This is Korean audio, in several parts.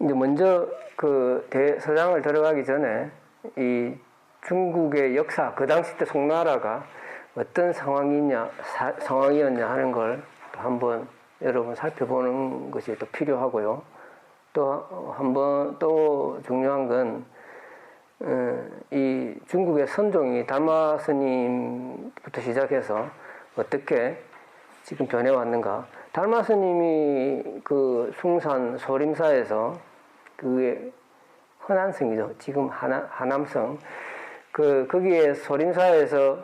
이제 먼저 그 대서장을 들어가기 전에 이 중국의 역사, 그 당시 때 송나라가 어떤 상황이었냐 하는 걸 한번 여러분 살펴보는 것이 또 필요하고요. 또 한번 또 중요한 건 이 중국의 선종이 달마 스님부터 시작해서 어떻게 지금 변해왔는가. 달마 스님이 그 숭산 소림사에서 그게 허난성이죠. 지금 하남성. 거기에 소림사에서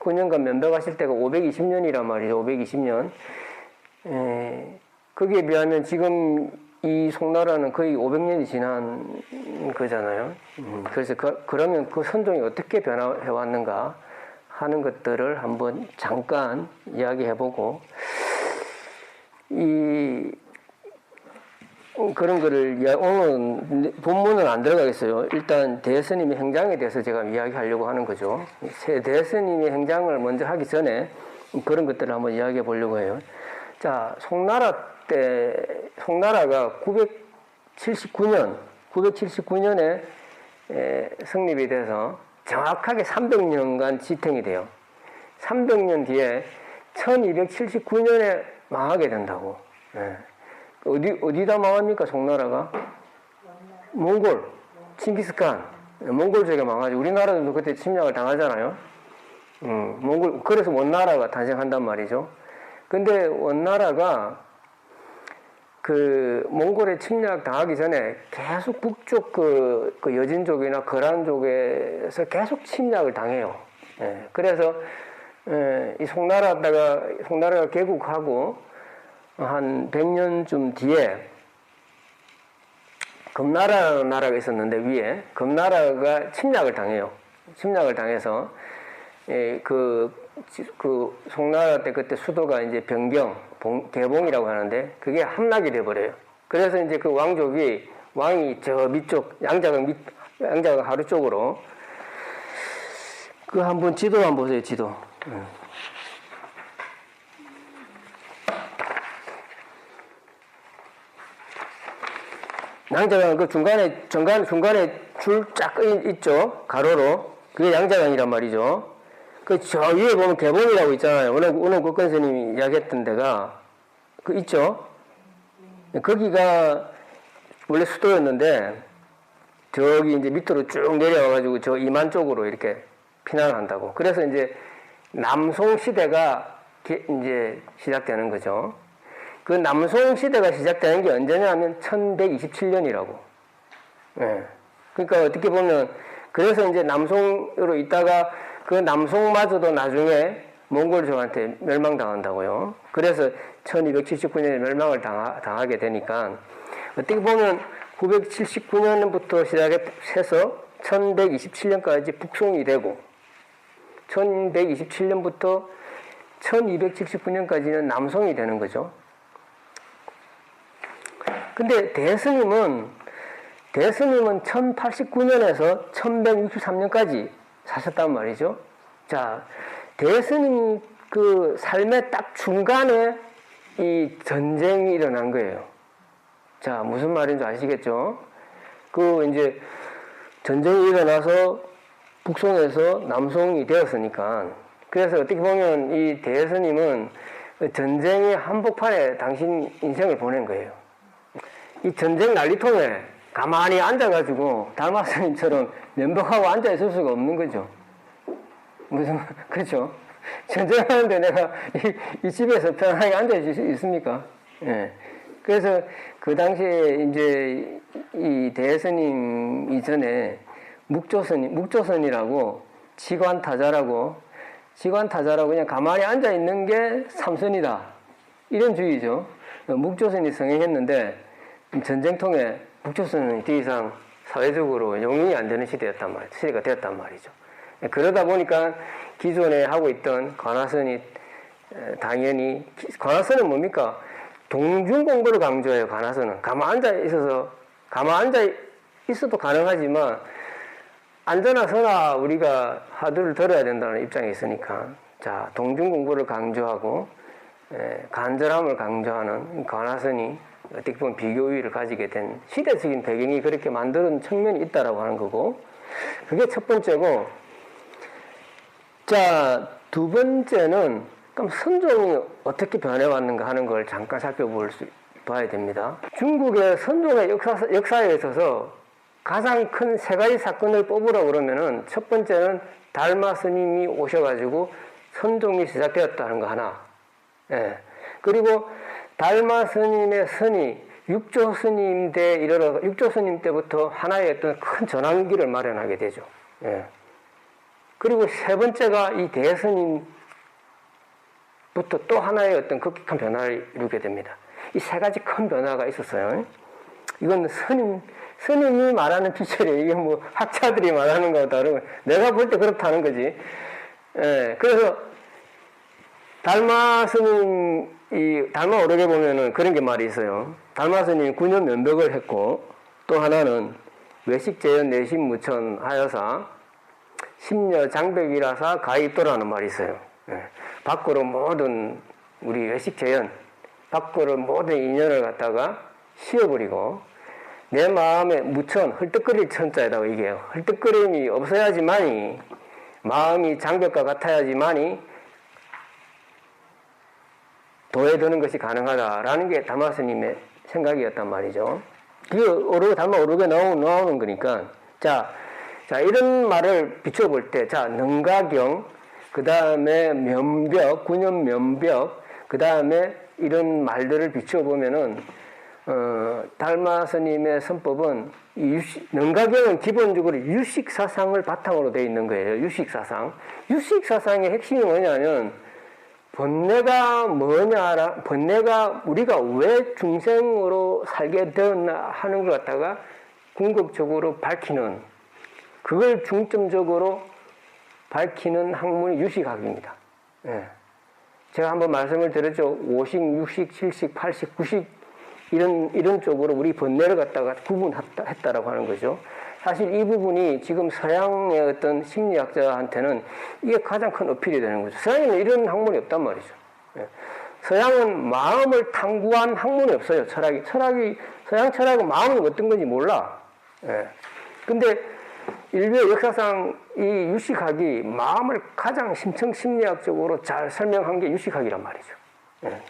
9년간 면벽하실 때가 520년이란 말이죠. 520년. 거기에 비하면 지금 이 송나라는 거의 500년이 지난 거잖아요. 그래서 그러면 그 선종이 어떻게 변화해 왔는가 하는 것들을 한번 잠깐 이야기해보고, 그런 거를 오늘 본문은 안 들어가겠어요. 일단 대스님의 행장에 대해서 제가 이야기하려고 하는 거죠. 대스님의 행장을 먼저 하기 전에 그런 것들을 한번 이야기해 보려고 해요. 자, 송나라가 979년에 성립이 돼서 정확하게 300년간 지탱이 돼요. 300년 뒤에 1279년에 망하게 된다고. 어디다 망합니까, 송나라가? 몽골, 칭기스칸, 몽골 쪽에 망하죠. 우리나라도 그때 침략을 당하잖아요. 그래서 원나라가 탄생한단 말이죠. 근데 원나라가 그 몽골에 침략 당하기 전에 계속 북쪽 그 여진 쪽이나 거란 쪽에서 계속 침략을 당해요. 그래서 이 송나라가 개국하고 한 100년쯤 뒤에 금나라라는 나라가 있었는데, 위에 금나라가 침략을 당해요. 침략을 당해서 그 송나라 때 그때 수도가 이제 개봉이라고 하는데 그게 함락이 돼버려요. 그래서 이제 그 왕이 저 밑쪽 양자강 하루 쪽으로, 그 한번 지도만 보세요. 지도. 양자강 그 중간에 줄 쫙 있죠. 가로로. 그게 양자강이란 말이죠. 저 위에 보면 개봉이라고 있잖아요. 오늘 국건스님이 이야기했던 데가 그 있죠. 거기가 원래 수도였는데 저기 이제 밑으로 쭉 내려와가지고 저 이만 쪽으로 이렇게 피난을 한다고. 그래서 이제 남송 시대가 이제 시작되는 거죠. 그 남송 시대가 시작되는 게 언제냐면 1127년이라고. 그러니까 어떻게 보면 그래서 이제 남송으로 있다가 그 남송마저도 나중에 몽골족한테 멸망당한다고요. 그래서 1279년에 멸망을 당하게 되니까 어떻게 보면 979년부터 시작해서 1127년까지 북송이 되고 1127년부터 1279년까지는 남송이 되는 거죠. 근데 대스님은 1089년에서 1163년까지 사셨단 말이죠. 자, 대스님 그 삶의 딱 중간에 이 전쟁이 일어난 거예요. 자, 무슨 말인지 아시겠죠? 이제 전쟁이 일어나서 북송에서 남송이 되었으니까. 그래서 어떻게 보면 이 대스님은 전쟁의 한복판에 당신 인생을 보낸 거예요. 이 전쟁 난리통에 가만히 앉아가지고 달마스님처럼 면박하고 앉아있을 수가 없는 거죠. 그렇죠? 전쟁하는데 내가 이 집에서 편하게 앉아있을 수 있습니까? 그래서 그 당시에 이제 이 대스님 이전에 묵조선이라고 지관타자라고 그냥 가만히 앉아있는 게 삼선이다. 이런 주의죠. 묵조선이 성행했는데 전쟁통에 북조선은 더 이상 사회적으로 용인이 안 되는 시대가 되었단 말이죠. 그러다 보니까 기존에 하고 있던 관화선이 당연히, 관화선은 뭡니까? 동중 공부를 강조해요. 관화선은 가만 앉아 있어도 가능하지만 앉아나 서나 우리가 화두를 들어야 된다는 입장에 있으니까, 자, 동중 공부를 강조하고 간절함을 강조하는 관화선이 어떻게 보면 비교 우위를 가지게 된 시대적인 배경이 그렇게 만드는 측면이 있다라고 하는 거고, 그게 첫 번째고, 자, 두 번째는 그럼 선종이 어떻게 변해왔는가 하는 걸 잠깐 봐야 됩니다. 중국의 선종의 역사에 있어서 가장 큰 세 가지 사건을 뽑으라고 그러면은 첫 번째는 달마 스님이 오셔가지고 선종이 시작되었다는 거 하나. 예. 그리고 달마 스님의 선이 육조 스님 때 이르러 육조 스님 때부터 하나의 어떤 큰 전환기를 마련하게 되죠. 예. 그리고 세 번째가 이 대스님부터 또 하나의 어떤 극격한 변화를 이루게 됩니다. 이 세 가지 큰 변화가 있었어요. 이건 스님이 말하는 피셜이에요. 이게 뭐 학자들이 말하는 거와 다르고 내가 볼 때 그렇다는 거지. 예. 그래서 달마 스님 달마 오르게 보면은 그런 게 말이 있어요. 달마 스님이 9년 면벽을 했고, 또 하나는 외식재연 내심무천 하여사 심려 장백이라사 가입도라는 말이 있어요. 예. 밖으로 모든 우리 외식재연 밖으로 모든 인연을 갖다가 씌워버리고 내 마음에 무천 헐떡거릴 천자에다가 얘기해요. 헐떡거림이 없어야지만이 마음이 장벽과 같아야지만이 도에 드는 것이 가능하다라는 게 달마 스님의 생각이었단 말이죠. 그게 달마 오르게 나오는 거니까. 자, 이런 말을 비춰볼 때, 자, 능가경, 그 다음에 면벽, 군연 면벽, 그 다음에 이런 말들을 비춰보면은, 달마 스님의 선법은, 능가경은 기본적으로 유식사상을 바탕으로 되어 있는 거예요. 유식사상. 유식사상의 핵심이 뭐냐면, 번뇌가 우리가 왜 중생으로 살게 되었나 하는 걸 갖다가 궁극적으로 밝히는, 그걸 중점적으로 밝히는 학문이 유식학입니다. 예. 제가 한번 말씀을 드렸죠. 5식, 6식, 7식, 8식, 9식 이런 쪽으로 우리 번뇌를 갖다가 구분했다라고 하는 거죠. 사실 이 부분이 지금 서양의 어떤 심리학자한테는 이게 가장 큰 어필이 되는 거죠. 서양에는 이런 학문이 없단 말이죠. 예. 서양은 마음을 탐구한 학문이 없어요. 서양 철학은 마음은 어떤 건지 몰라. 예. 근데 인류의 역사상 이 유식학이 마음을 가장 심층심리학적으로 잘 설명한 게 유식학이란 말이죠. 예.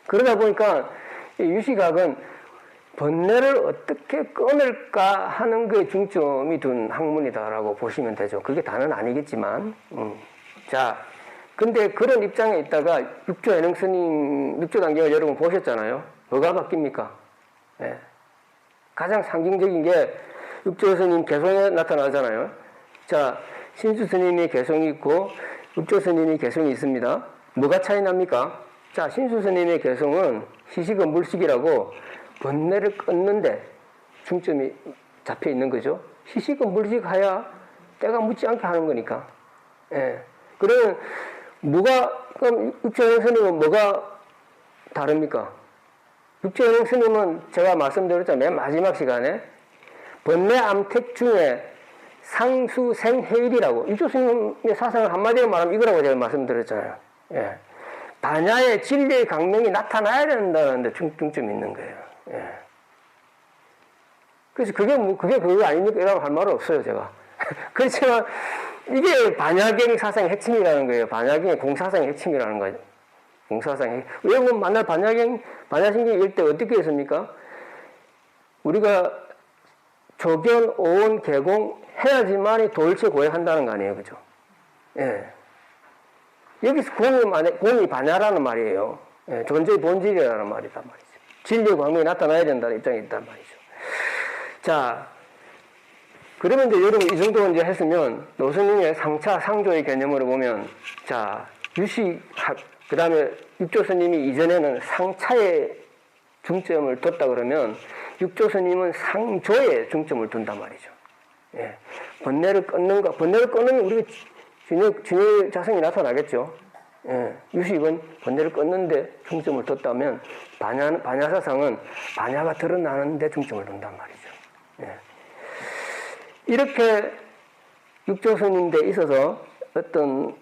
그러다 보니까 이 유식학은 번뇌를 어떻게 끊을까 하는 게 중점이 둔 학문이다라고 보시면 되죠. 그게 다는 아니겠지만. 자, 근데 그런 입장에 있다가 육조 애능 스님, 육조 단경을 여러분 보셨잖아요. 뭐가 바뀝니까? 예. 가장 상징적인 게 육조 스님 개성에 나타나잖아요. 자, 신수 스님이 개성이 있고 육조 스님이 개성이 있습니다. 뭐가 차이 납니까? 자, 신수 스님의 개성은 시식은 물식이라고 번뇌를 끊는데 중점이 잡혀 있는 거죠. 시식은 물식하야 때가 묻지 않게 하는 거니까. 예. 그럼 육조현행 스님은 뭐가 다릅니까? 육조현행 스님은 제가 말씀드렸잖아요. 맨 마지막 시간에 번뇌 암택 중에 상수생해일이라고, 육조 스님의 사상을 한마디로 말하면 이거라고 제가 말씀드렸잖아요. 예. 반야의 진리의 강명이 나타나야 된다는 데 중점이 있는 거예요. 예. 그래서 그게 그거 아닙니까? 이라고 할 말은 없어요, 제가. 그렇지만, 이게 반야경 사상의 핵심이라는 거예요. 반야경의 공사상의 핵심이라는 거예요. 공사상의. 왜 그럼 만날 반야신경 일 때 어떻게 했습니까? 우리가 조견, 오온, 개공 해야지만이 도일체 고해한다는 거 아니에요, 그죠? 예. 여기서 공이 반야라는 말이에요. 예, 존재의 본질이라는 말이란 말이죠. 진리의 광명이 나타나야 된다는 입장이 있단 말이죠. 자, 그러면 이제 여러분 이 정도 이제 했으면 노스님의 상차, 상조의 개념으로 보면, 자, 유식학, 그 다음에 육조 스님이 이전에는 상차에 중점을 뒀다 그러면 육조 스님은 상조에 중점을 둔단 말이죠. 예. 번뇌를 끊는 우리가 진의 자성이 나타나겠죠. 예. 유식은 번뇌를 끊는데 중점을 뒀다면 반야사상은 반야가 드러나는데 중점을 둔단 말이죠. 예. 이렇게 육조 스님에 있어서 어떤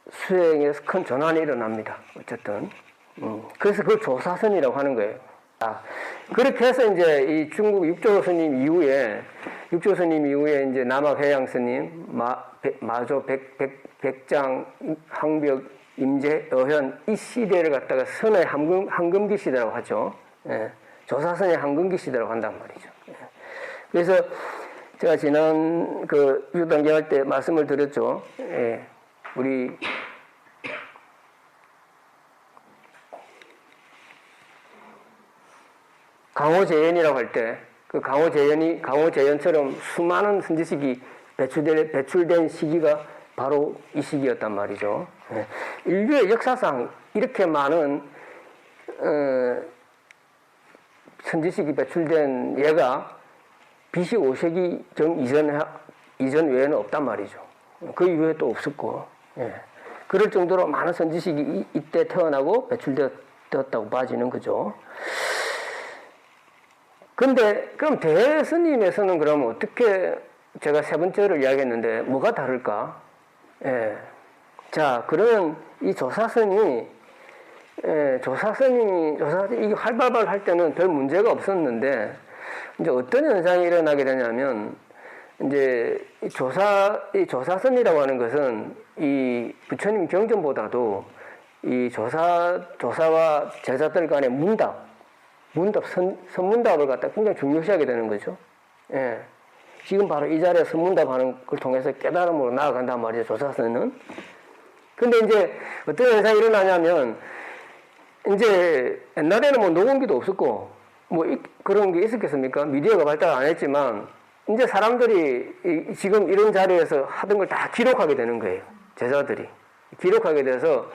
수행에서 큰 전환이 일어납니다. 어쨌든. 그래서 그걸 조사선이라고 하는 거예요. 그렇게 해서 이제 이 중국 육조 스님 이후에 이제 남학 해양 스님, 마조 백장, 항벽, 임재, 어현 이 시대를 갖다가 선의 황금기 시대라고 하죠. 예, 조사선의 황금기 시대라고 한단 말이죠. 예. 그래서 제가 지난 그 유단계 할 때 말씀을 드렸죠. 예, 우리 강호재연이라고 할 때, 그 강호재연처럼 수많은 선지식이 배출된 시기가 바로 이 시기였단 말이죠. 인류의 역사상 이렇게 많은, 선지식이 배출된 예가 BC 5세기 전 이전 외에는 없단 말이죠. 그 이후에 또 없었고, 예. 그럴 정도로 많은 선지식이 이때 태어나고 배출되었다고 봐지는 거죠. 근데 그럼 대스님에서는 그럼 어떻게 제가 세 번째를 이야기했는데 뭐가 다를까? 예. 자, 그러면 이 조사선이 이게 활발발 할 때는 별 문제가 없었는데 이제 어떤 현상이 일어나게 되냐면 이제 이 조사선이라고 하는 것은 이 부처님 경전보다도 이 조사와 제자들 간의 선문답을 갖다 굉장히 중요시하게 되는 거죠. 예. 지금 바로 이 자리에 선문답 하는 걸 통해서 깨달음으로 나아간단 말이죠, 조사선은. 근데 이제 어떤 현상이 일어나냐면, 이제 옛날에는 뭐 녹음기도 없었고, 그런 게 있었겠습니까? 미디어가 발달 안 했지만, 이제 사람들이 지금 이런 자리에서 하던 걸 다 기록하게 되는 거예요, 제자들이. 기록하게 돼서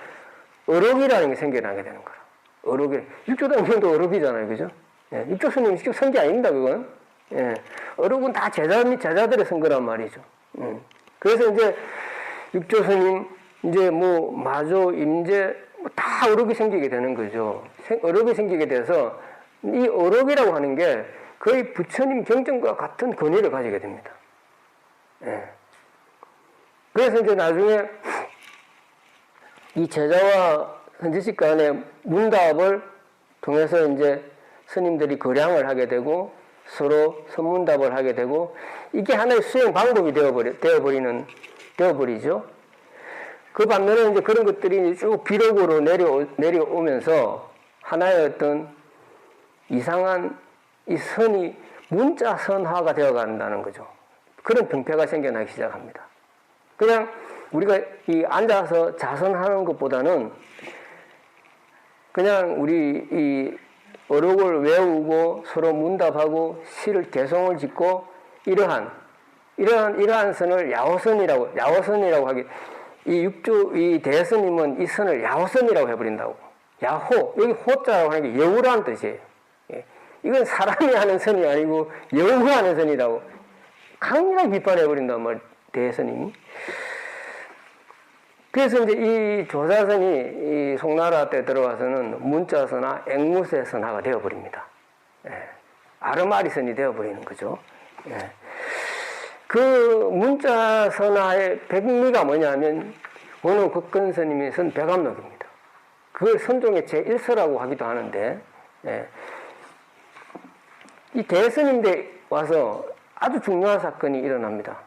어록이라는 게 생겨나게 되는 거예요. 어록이, 육조당면도 어록이잖아요, 그죠? 예, 육조 스님이 직접 쓴 게 아닙니다, 그건. 예, 어록은 다 제자들이 쓴 거란 말이죠. 그래서 이제 육조 스님, 이제 마조, 임재, 다 어록이 생기게 되는 거죠. 어록이 생기게 돼서 이 어록이라고 하는 게 거의 부처님 경전과 같은 권위를 가지게 됩니다. 예. 그래서 이제 나중에 이 제자와 선지식 간의 문답을 통해서 이제 스님들이 거량을 하게 되고 서로 선문답을 하게 되고 이게 하나의 수행 방법이 되어버리죠. 그 반면에 이제 그런 것들이 쭉 비록으로 내려오면서 하나의 어떤 이상한 이 선이 문자 선화가 되어간다는 거죠. 그런 병폐가 생겨나기 시작합니다. 그냥 우리가 이 앉아서 자선하는 것보다는 그냥 우리 이 어록을 외우고 서로 문답하고 시를 개성을 짓고 이러한 선을 야호선이라고 하기. 이 대스님은 이 선을 야호선이라고 해버린다고. 야호, 여기 호자라고 하는 게 여우라는 뜻이에요. 예. 이건 사람이 하는 선이 아니고 여우가 하는 선이라고 강렬하게 비판해버린단 말이에요, 대스님이. 그래서 이제 이 조사선이 이 송나라 때 들어와서는 문자선화, 앵무새선화가 되어버립니다. 예. 아르마리선이 되어버리는 거죠. 예. 그 문자선화의 백미가 뭐냐면 원호 극근스님이 쓴 백암록입니다. 그걸 선종의 제1서라고 하기도 하는데, 예. 이 대스님대 와서 아주 중요한 사건이 일어납니다.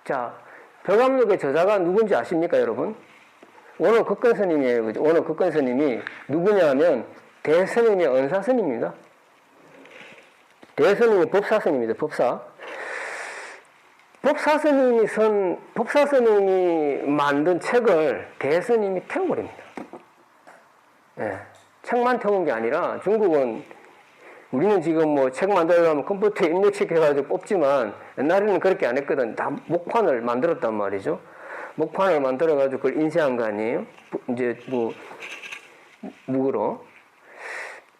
자, 백암록의 저자가 누군지 아십니까, 여러분? 원호 극근스님이에요. 그죠? 원호 극근스님이 누구냐 하면 대스님의 언사스님입니다. 대스님이 법사스님입니다. 법사스님이 만든 책을 대스님이 태워버립니다. 예, 책만 태운 게 아니라 중국은 우리는 지금 책 만들려면 컴퓨터에 입력시켜가지고 뽑지만 옛날에는 그렇게 안 했거든. 다 목판을 만들었단 말이죠. 목판을 만들어가지고 그걸 인쇄한 거 아니에요? 이제 묵으로.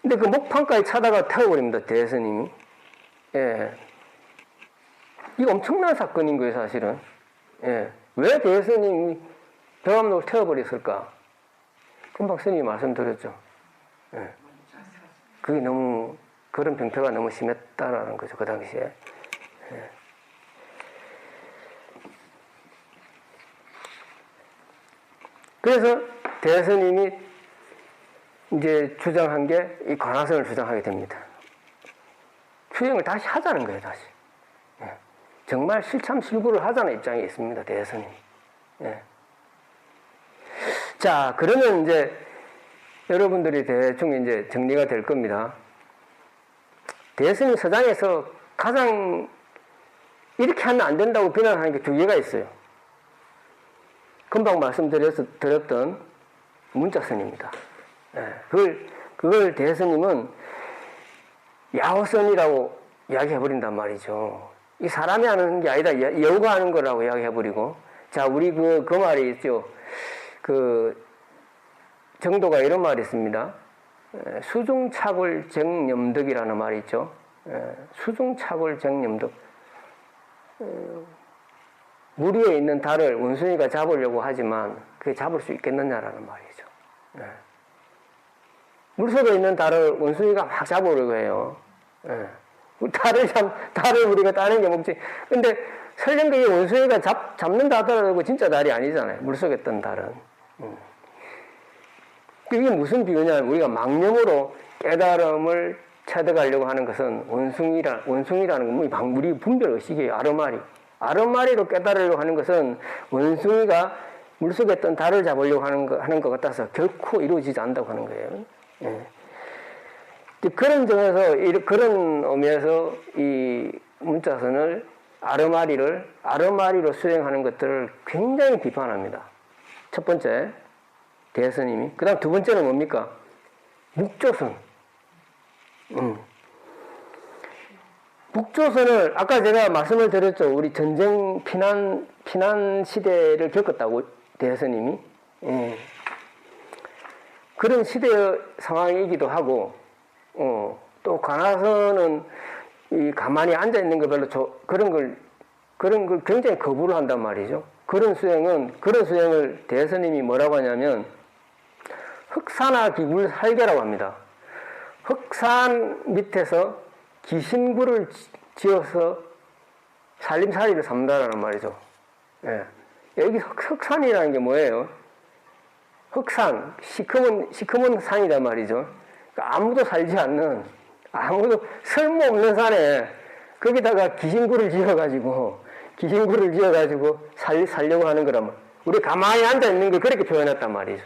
근데 그 목판까지 찾아가 태워버립니다. 대스님이. 예. 이거 엄청난 사건인 거예요, 사실은. 예. 왜 대스님이 백암록을 태워버렸을까? 금방 스님이 말씀드렸죠. 예. 그게 너무, 그런 병폐가 너무 심했다라는 거죠, 그 당시에. 예. 그래서 대스님이 이제 주장한 게 이 관하선을 주장하게 됩니다. 추경을 다시 하자는 거예요, 다시. 예. 정말 실참실구를 하자는 입장이 있습니다, 대선이. 예. 자, 그러면 이제 여러분들이 대충 이제 정리가 될 겁니다. 대선이 서장에서 가장 이렇게 하면 안 된다고 비난하는 게 두 개가 있어요. 금방 말씀드렸던 문자선입니다. 예. 그걸 대선님은 야호선이라고 이야기해버린단 말이죠. 이 사람이 하는 게 아니다. 여우가 하는 거라고 이야기해버리고. 자, 우리 그 말이 있죠. 정도가 이런 말이 있습니다. 수중착올쟁염덕이라는 말이 있죠. 수중착올쟁염덕. 물 위에 있는 달을 원숭이가 잡으려고 하지만 그게 잡을 수 있겠느냐라는 말이죠. 물속에 있는 달을 원숭이가 막 잡으려고 해요. 달을 우리가 따는 게 목적. 근데 설령 그게 원숭이가 잡는다 하더라도 진짜 달이 아니잖아요. 물속에 있던 달은. 이게 무슨 비유냐면 우리가 망념으로 깨달음을 찾아가려고 하는 것은 원숭이라는 건 우리 분별의식이에요. 아르마리로 깨달으려고 하는 것은 원숭이가 물속에 있던 달을 잡으려고 하는 것 같아서 결코 이루어지지 않는다고 하는 거예요. 예. 그런 점에서, 그런 의미에서 이 문자선을 아르마리로 수행하는 것들을 굉장히 비판합니다. 첫 번째, 대선님이. 그 다음 두 번째는 뭡니까? 묵조선. 묵조선을, 아까 제가 말씀을 드렸죠. 우리 전쟁 피난 시대를 겪었다고, 대선님이. 예. 그런 시대의 상황이기도 하고, 또 관하선은 이 가만히 앉아 있는 거 별로 그런 걸 굉장히 거부를 한단 말이죠. 그런 수행을 대선님이 뭐라고 하냐면 흑산화 기굴 살계라고 합니다. 흑산 밑에서 기신굴을 지어서 살림살이를 삼는다라는 말이죠. 예. 여기 흑산이라는 게 뭐예요? 흑산, 시커먼 산이란 말이죠. 그러니까 아무도 살지 않는, 쓸모없는 산에 거기다가 기신굴을 지어가지고 살려고 하는 거란 말. 우리 가만히 앉아있는 걸 그렇게 표현했단 말이죠.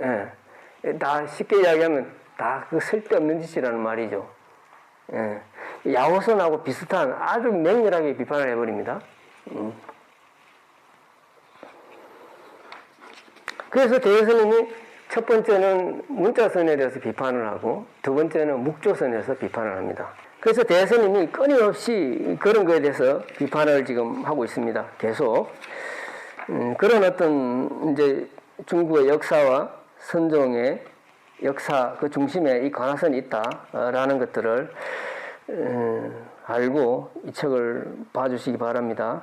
예. 다 쉽게 이야기하면 다 그 쓸데없는 짓이라는 말이죠. 예. 야호선하고 비슷한 아주 맹렬하게 비판을 해버립니다. 그래서 대선님이 첫 번째는 문자선에 대해서 비판을 하고 두 번째는 묵조선에 대해서 비판을 합니다. 그래서 대선님이 끊임없이 그런 거에 대해서 비판을 지금 하고 있습니다. 계속. 그런 어떤 이제 중국의 역사와 선종의 역사 그 중심에 이 관하선이 있다라는 것들을 알고 이 책을 봐주시기 바랍니다.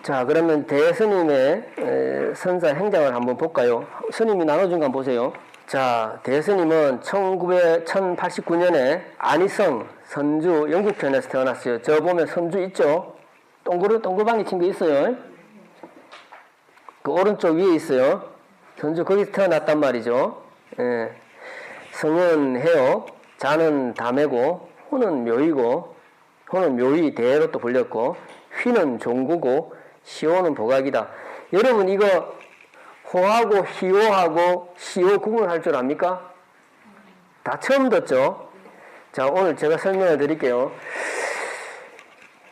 자, 그러면 대스님의 선사 행장을 한번 볼까요? 스님이 나눠준 거 한번 보세요. 자, 대스님은 1089년에 안희성, 선주, 영국편에서 태어났어요. 저 보면 선주 있죠? 동글방이 친 게 있어요. 그 오른쪽 위에 있어요. 선주 거기서 태어났단 말이죠. 예. 성은 해요. 자는 담해고, 호는 묘이고, 호는 묘이 대로 또 불렸고, 휘는 종구고, 시호는 보각이다. 여러분 이거 호하고 희호하고 시호 구분할 줄 압니까? 다 처음 듣죠? 자, 오늘 제가 설명해 드릴게요.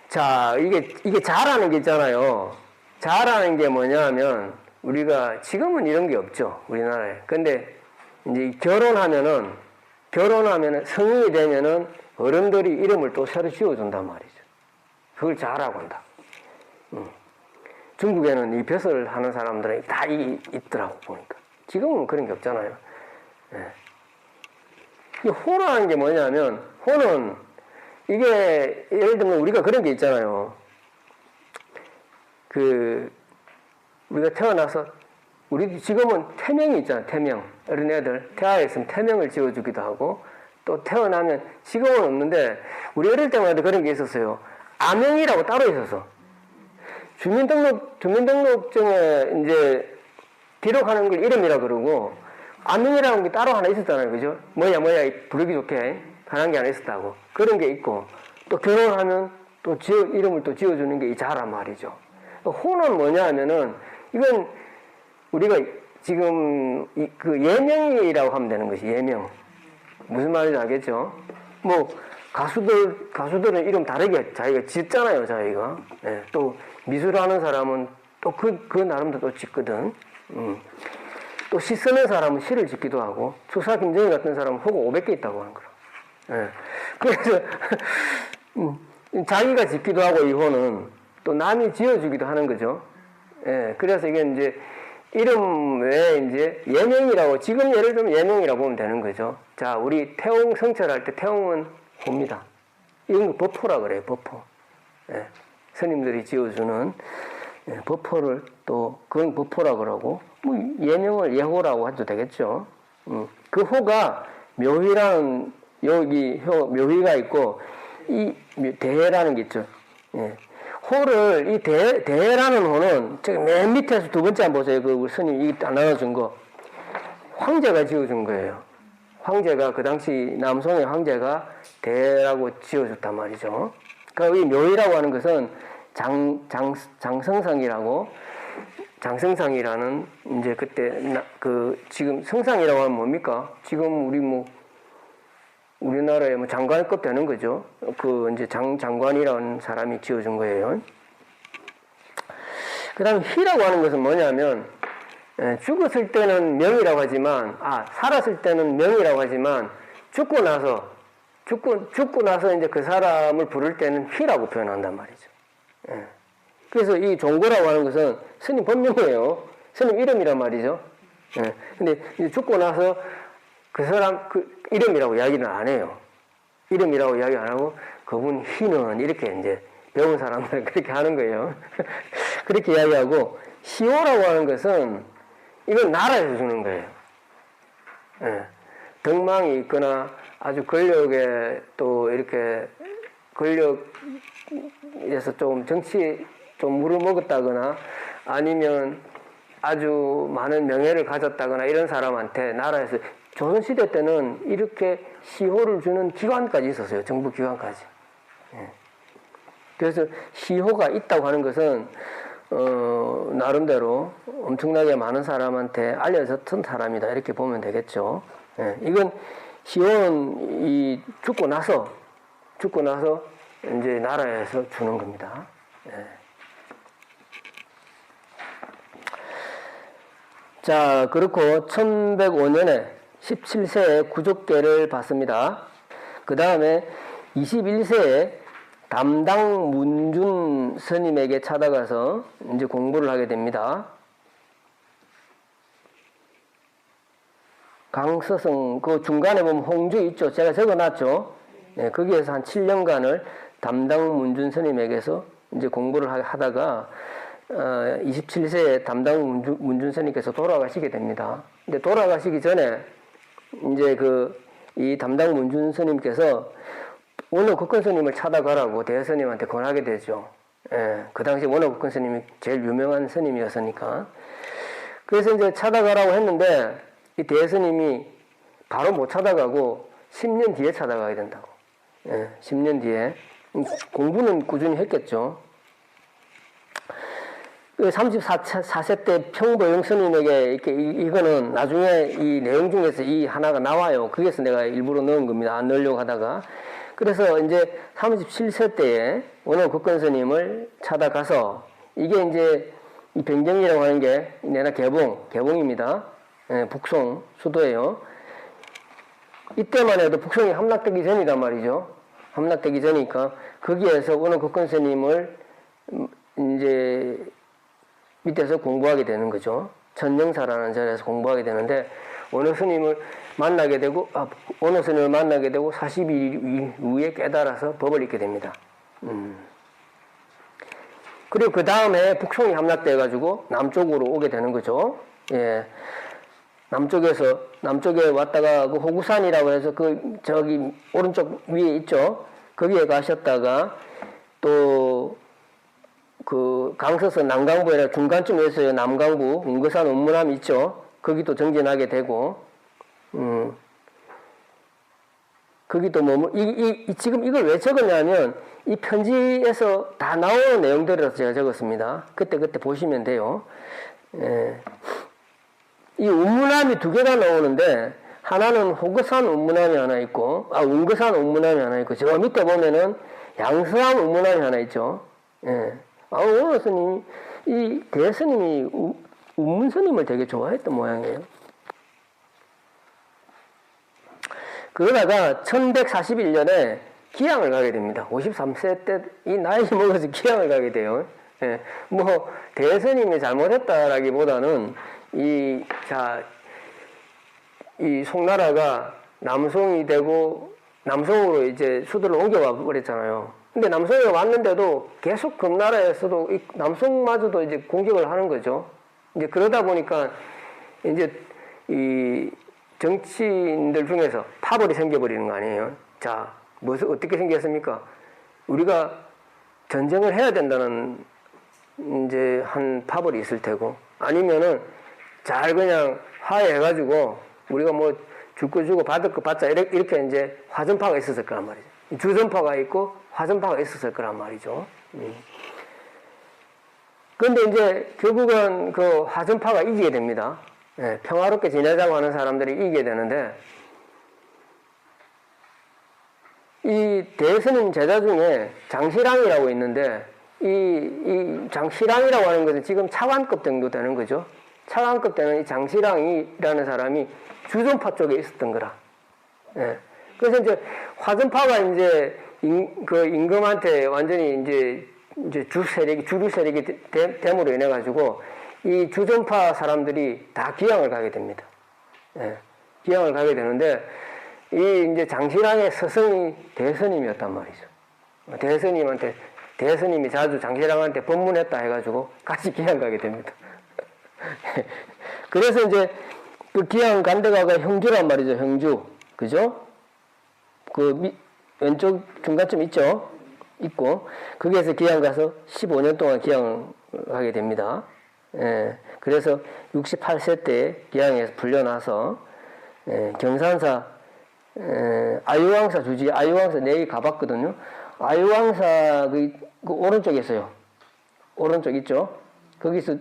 자, 이게 자라는 게 있잖아요. 자라는 게 뭐냐면 우리가 지금은 이런 게 없죠, 우리나라에. 근데 이제 결혼하면은 성인이 되면은 어른들이 이름을 또 새로 지어준단 말이죠. 그걸 자라고 한다. 중국에는 이 벼슬 하는 사람들이 다 있더라고 보니까. 지금은 그런 게 없잖아요. 예. 이 호라는 게 뭐냐면 호는 이게 예를 들면 우리가 그런 게 있잖아요. 우리가 태어나서 우리 지금은 태명이 있잖아요. 태명. 어린애들 태아에 있으면 태명을 지어주기도 하고 또 태어나면 지금은 없는데 우리 어릴 때마다 그런 게 있었어요. 아명이라고 따로 있었어. 주민등록증에 이제 기록하는 걸 이름이라 그러고 안명이라는 게 따로 하나 있었잖아요. 그죠? 뭐야, 부르기 좋게 하는 게 하나 있었다고. 그런 게 있고, 또 결혼하면 또 이름을 또 지어주는 게 이 자란 말이죠. 호는 뭐냐 하면은, 이건 우리가 지금 그 예명이라고 하면 되는 것이 예명. 무슨 말인지 알겠죠? 뭐, 가수들은 이름 다르게 자기가 짓잖아요, 자기가. 예, 또 미술하는 사람은 또 그 나름대로 또 짓거든. 또 시 쓰는 사람은 시를 짓기도 하고, 추사 김정희 같은 사람은 호가 500개 있다고 하는 거라. 예. 그래서, 자기가 짓기도 하고, 이 호는 또 남이 지어주기도 하는 거죠. 예. 그래서 이게 이제, 이름 외에 이제 예명이라고, 지금 예를 들면 예명이라고 보면 되는 거죠. 자, 우리 태옹 성철할 때 태옹은 호입니다. 이건 버포라 그래요, 버포. 예. 스님들이 지어주는 예, 버포를 또, 그건 버포라 그러고, 뭐, 예명을 예호라고 해도 되겠죠. 그 호가 묘희라는, 여기 묘희가 있고, 이 대해라는 게 있죠. 예. 호를, 이 대해라는 호는, 저기 맨 밑에서 두 번째 한번 보세요. 그 스님, 이 나눠준 거. 황제가 지어준 거예요. 황제가, 그 당시 남송의 황제가 대해라고 지어줬단 말이죠. 그러니까 이 묘희라고 하는 것은 장성상이라는 이제 그때 지금 성상이라고 하면 뭡니까? 지금 우리나라에 뭐 장관급 되는 거죠. 그 이제 장관이라는 사람이 지어준 거예요. 그다음에 희라고 하는 것은 뭐냐면 죽었을 때는 명이라고 하지만 살았을 때는 명이라고 하지만 죽고 나서 이제 그 사람을 부를 때는 희라고 표현한단 말이죠. 예. 그래서 이 종고라고 하는 것은 스님 본명이에요. 스님 이름이란 말이죠. 예. 근데 이제 죽고 나서 그 사람 이름이라고 이야기는 안 해요. 이름이라고 이야기 안 하고 그분 희는 이렇게 이제 배운 사람들은 그렇게 하는 거예요. 그렇게 이야기하고 시호라고 하는 것은 이건 나라에서 주는 거예요. 예. 덕망이 있거나 아주 권력에 또 이렇게 권력에서 좀 정치 좀 물을 먹었다거나 아니면 아주 많은 명예를 가졌다거나 이런 사람한테 나라에서 조선시대 때는 이렇게 시호를 주는 기관까지 있었어요. 정부 기관까지. 예. 그래서 시호가 있다고 하는 것은 나름대로 엄청나게 많은 사람한테 알려졌던 사람이다 이렇게 보면 되겠죠. 예. 이건 시호는 죽고 나서 이제 나라에서 주는 겁니다. 예. 자, 그렇고 1105년에 17세에 구족계를 받습니다. 그 다음에 21세에 담당 문준 스님에게 찾아가서 이제 공부를 하게 됩니다. 강서성 그 중간에 보면 홍주 있죠. 제가 적어놨죠. 네, 거기에서 한 7년간을 담당 문준 스님에게서 이제 공부를 하다가 27세에 담당 문준 스님께서 돌아가시게 됩니다. 근데 돌아가시기 전에 이제 이 담당 문준 스님께서 원어국권 스님을 찾아가라고 대스님한테 권하게 되죠. 예, 그 당시 원어국권 스님이 제일 유명한 스님이었으니까. 그래서 이제 찾아가라고 했는데 이 대스님이 바로 못 찾아가고 10년 뒤에 찾아가야 된다고. 예, 10년 뒤에. 공부는 꾸준히 했겠죠. 34세 때 평보영 스님에게 이거는 나중에 이 내용 중에서 이 하나가 나와요. 거기에서 내가 일부러 넣은 겁니다. 안 넣으려고 하다가. 그래서 이제 37세 때에 원어국권 스님을 찾아가서 이게 이제 이 변경이라고 하는 게 내나 개봉입니다. 예, 북송 수도예요. 이때만 해도 북송이 함락되기 전이란 말이죠. 함락되기 전이니까 거기에서 원어국권 스님을 이제 밑에서 공부하게 되는 거죠. 천정사라는 자리에서 공부하게 되는데 원어 스님을 만나게 되고 40일 후에 깨달아서 법을 읽게 됩니다. 그리고 그 다음에 북송이 함락돼 가지고 남쪽으로 오게 되는 거죠. 예. 남쪽에 왔다가 그 호구산이라고 해서 저기 오른쪽 위에 있죠. 거기에 가셨다가 또 강서서 남강부에 중간쯤에 있어요. 남강부, 운거산 운문함 있죠. 거기도 정진하게 되고, 거기도 지금 이걸 왜 적었냐면, 이 편지에서 다 나오는 내용들이라서 제가 적었습니다. 그때 보시면 돼요. 예. 이 운문함이 두 개가 나오는데, 하나는 호거산 운문함이 하나 있고, 운거산 운문함이 하나 있고, 저 밑에 보면은 양서함 운문함이 하나 있죠. 예. 오늘 스님이, 이 대스님이 운문스님을 되게 좋아했던 모양이에요. 그러다가 1141년에 기양을 가게 됩니다. 53세 때 이 나이 먹어서 기양을 가게 돼요. 예. 대스님이 잘못했다라기보다는 이 송나라가 남송이 되고 남송으로 이제 수도를 옮겨와 버렸잖아요. 근데 남송에 왔는데도 계속 금나라에서도 이 남송마저도 이제 공격을 하는 거죠. 이제 그러다 보니까 이제 이 정치인들 중에서 파벌이 생겨버리는 거 아니에요. 자, 어떻게 생겼습니까? 우리가 전쟁을 해야 된다는 이제 한 파벌이 있을 테고, 아니면은 잘 그냥 화해해가지고 우리가 줄 거 주고 받을 거 받자 이렇게 이제 화전파가 있었을 거란 말이죠. 주전파가 있고 화전파가 있었을 거란 말이죠. 그런데 이제 결국은 그 화전파가 이기게 됩니다. 예, 평화롭게 지내자고 하는 사람들이 이기게 되는데, 이 대스님 제자 중에 장시랑이라고 있는데, 이 장시랑이라고 하는 것은 지금 차관급 정도 되는 거죠. 차관급 되는 이 장시랑이라는 사람이 주전파 쪽에 있었던 거라. 예. 그래서 이제 화전파가 이제 임금한테 완전히 이제 주류 세력이 됨으로 인해 가지고 이 주전파 사람들이 다 기양을 가게 됩니다. 예. 기양을 가게 되는데, 이 이제 장시랑의 스승이 대스님이었단 말이죠. 대스님이 자주 장시랑한테 법문했다 해가지고 같이 기양 가게 됩니다. 그래서 이제 그 기양 간 데가 형주란 말이죠. 형주. 그죠? 왼쪽 중간쯤 있고, 거기에서 기양 가서 15년 동안 기양을 하게 됩니다. 예. 그래서 68세 때 기양에서 풀려나서, 경산사, 아유왕사 주지, 아유왕사 내일 가봤거든요. 아유왕사 그 오른쪽에 있어요. 오른쪽 있죠? 거기서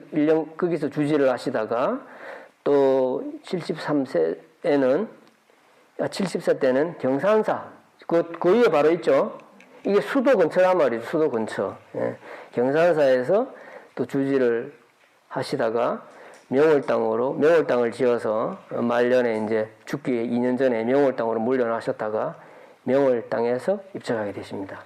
주지를 하시다가, 또 70세 때는 경산사, 그 위에 바로 있죠? 이게 수도 근처란 말이죠. 수도 근처. 예. 경산사에서 또 주지를 하시다가 명월땅을 지어서 말년에 이제 죽기 2년 전에 명월땅으로 물려나셨다가 명월땅에서 입적하게 되십니다.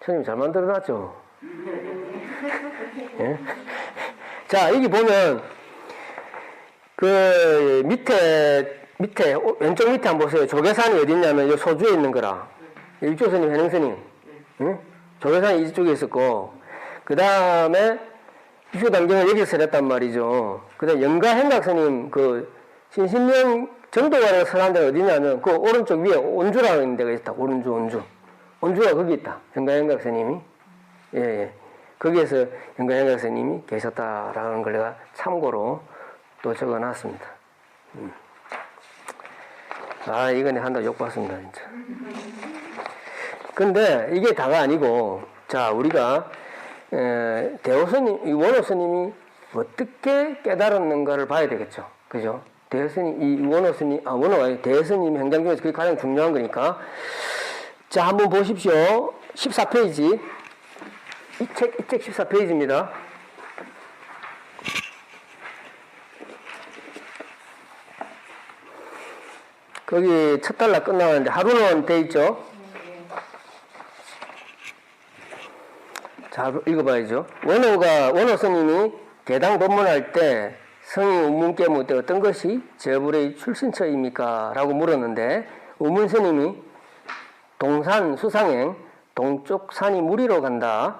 선생님 잘 만들어놨죠? 예? 자, 여기 보면 그 밑에 왼쪽 밑에 한번 보세요. 조계산이 어디 있냐면 이 소주에 있는 거라. 일조 스님, 해능 스님. 응? 조계산이 이쪽에 있었고, 그 다음에 유교단경을 여기서 했단 말이죠. 그 다음에 영가행각 스님, 신신명 정도관에 설한 데가 어디냐면 그 오른쪽 위에 온주라는 데가 있다. 온주가 거기 있다. 영가행각 스님이. 예. 거기에서 영가행각 스님이 계셨다라는 걸 내가 참고로 또 적어 놨습니다. 이거는 한다 욕봤습니다, 진짜. 근데 이게 다가 아니고, 자, 우리가, 원호스님이 어떻게 깨달았는가를 봐야 되겠죠. 그죠? 대스님 행장 중에서 그게 가장 중요한 거니까. 자, 한번 보십시오. 14페이지. 이 책 14페이지입니다. 거기 첫 달락 끝나는데 하루는 돼 있죠? 자, 읽어봐야죠. 원호 스님이 개당 법문할 때 성이 운문께 묻되 어떤 것이 저불의 출신처입니까? 라고 물었는데, 운문 스님이 동산 수상행 동쪽 산이 무리로 간다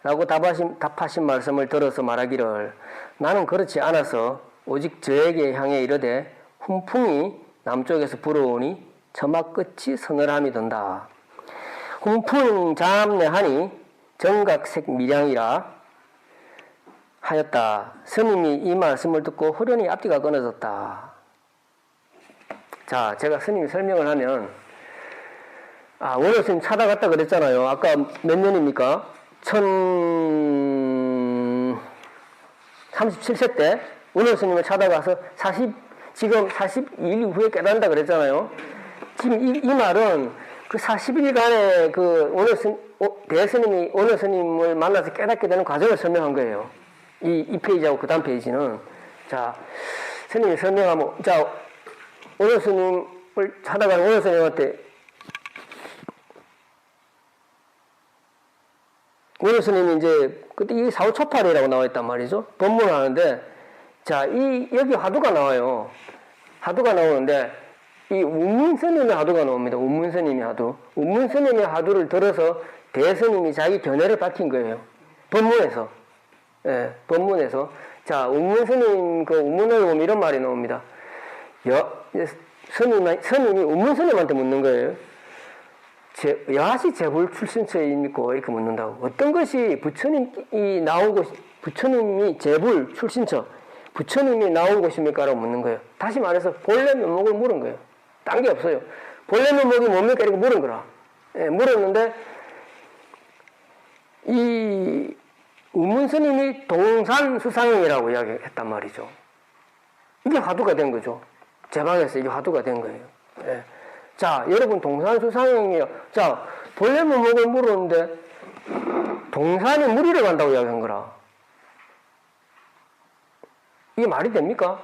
라고 답하신 말씀을 들어서 말하기를, 나는 그렇지 않아서 오직 저에게 향해 이르되 훈풍이 남쪽에서 불어오니 처마 끝이 서늘함이 든다. 훈풍 잠내하니 정각색 밀양이라 하였다. 스님이 이 말씀을 듣고 후련히 앞뒤가 끊어졌다. 자, 제가 스님이 설명을 하면, 원효 스님 찾아갔다 그랬잖아요. 아까 몇 년입니까? 37세 때 원효 스님을 찾아가서 지금 42일 후에 깨달는다 그랬잖아요. 지금 이 말은 그 40일간의 그 대스님이 원효 스님을 만나서 깨닫게 되는 과정을 설명한 거예요. 이 페이지하고 그 다음 페이지는. 자, 스님이 설명하면, 자, 원효 스님을 찾아가는 원효 스님한테 원효 스님이 이제 그때 이 사후초팔이라고 나와 있단 말이죠. 법문을 하는데, 자, 여기 화두가 나와요. 화두가 나오는데, 이 운문스님의 화두가 나옵니다. 운문스님의 화두. 운문스님의 화두를 들어서 대스님이 자기 견해를 밝힌 거예요. 법문에서. 예, 법문에서. 자, 운문스님 그 운문을 보면 이런 말이 나옵니다. 스님이 운문스님한테 묻는 거예요. 여하시 재불 출신처입니까? 이렇게 묻는다고. 어떤 것이 부처님이 재불 출신처, 부처님이 나온 곳입니까? 라고 묻는 거예요. 다시 말해서 본래 면목을 물은 거예요. 딴 게 없어요. 본래 면목이 뭡니까? 이렇게 물은 거라. 예, 물었는데, 이 우문스님이 동산수상이라고 이야기했단 말이죠. 이게 화두가 된 거죠. 제 방에서 이게 화두가 된 거예요. 예. 자, 여러분 동산수상이에요. 자, 본래 면목을 물었는데 동산이 무리를 간다고 이야기한 거라. 이게 말이 됩니까?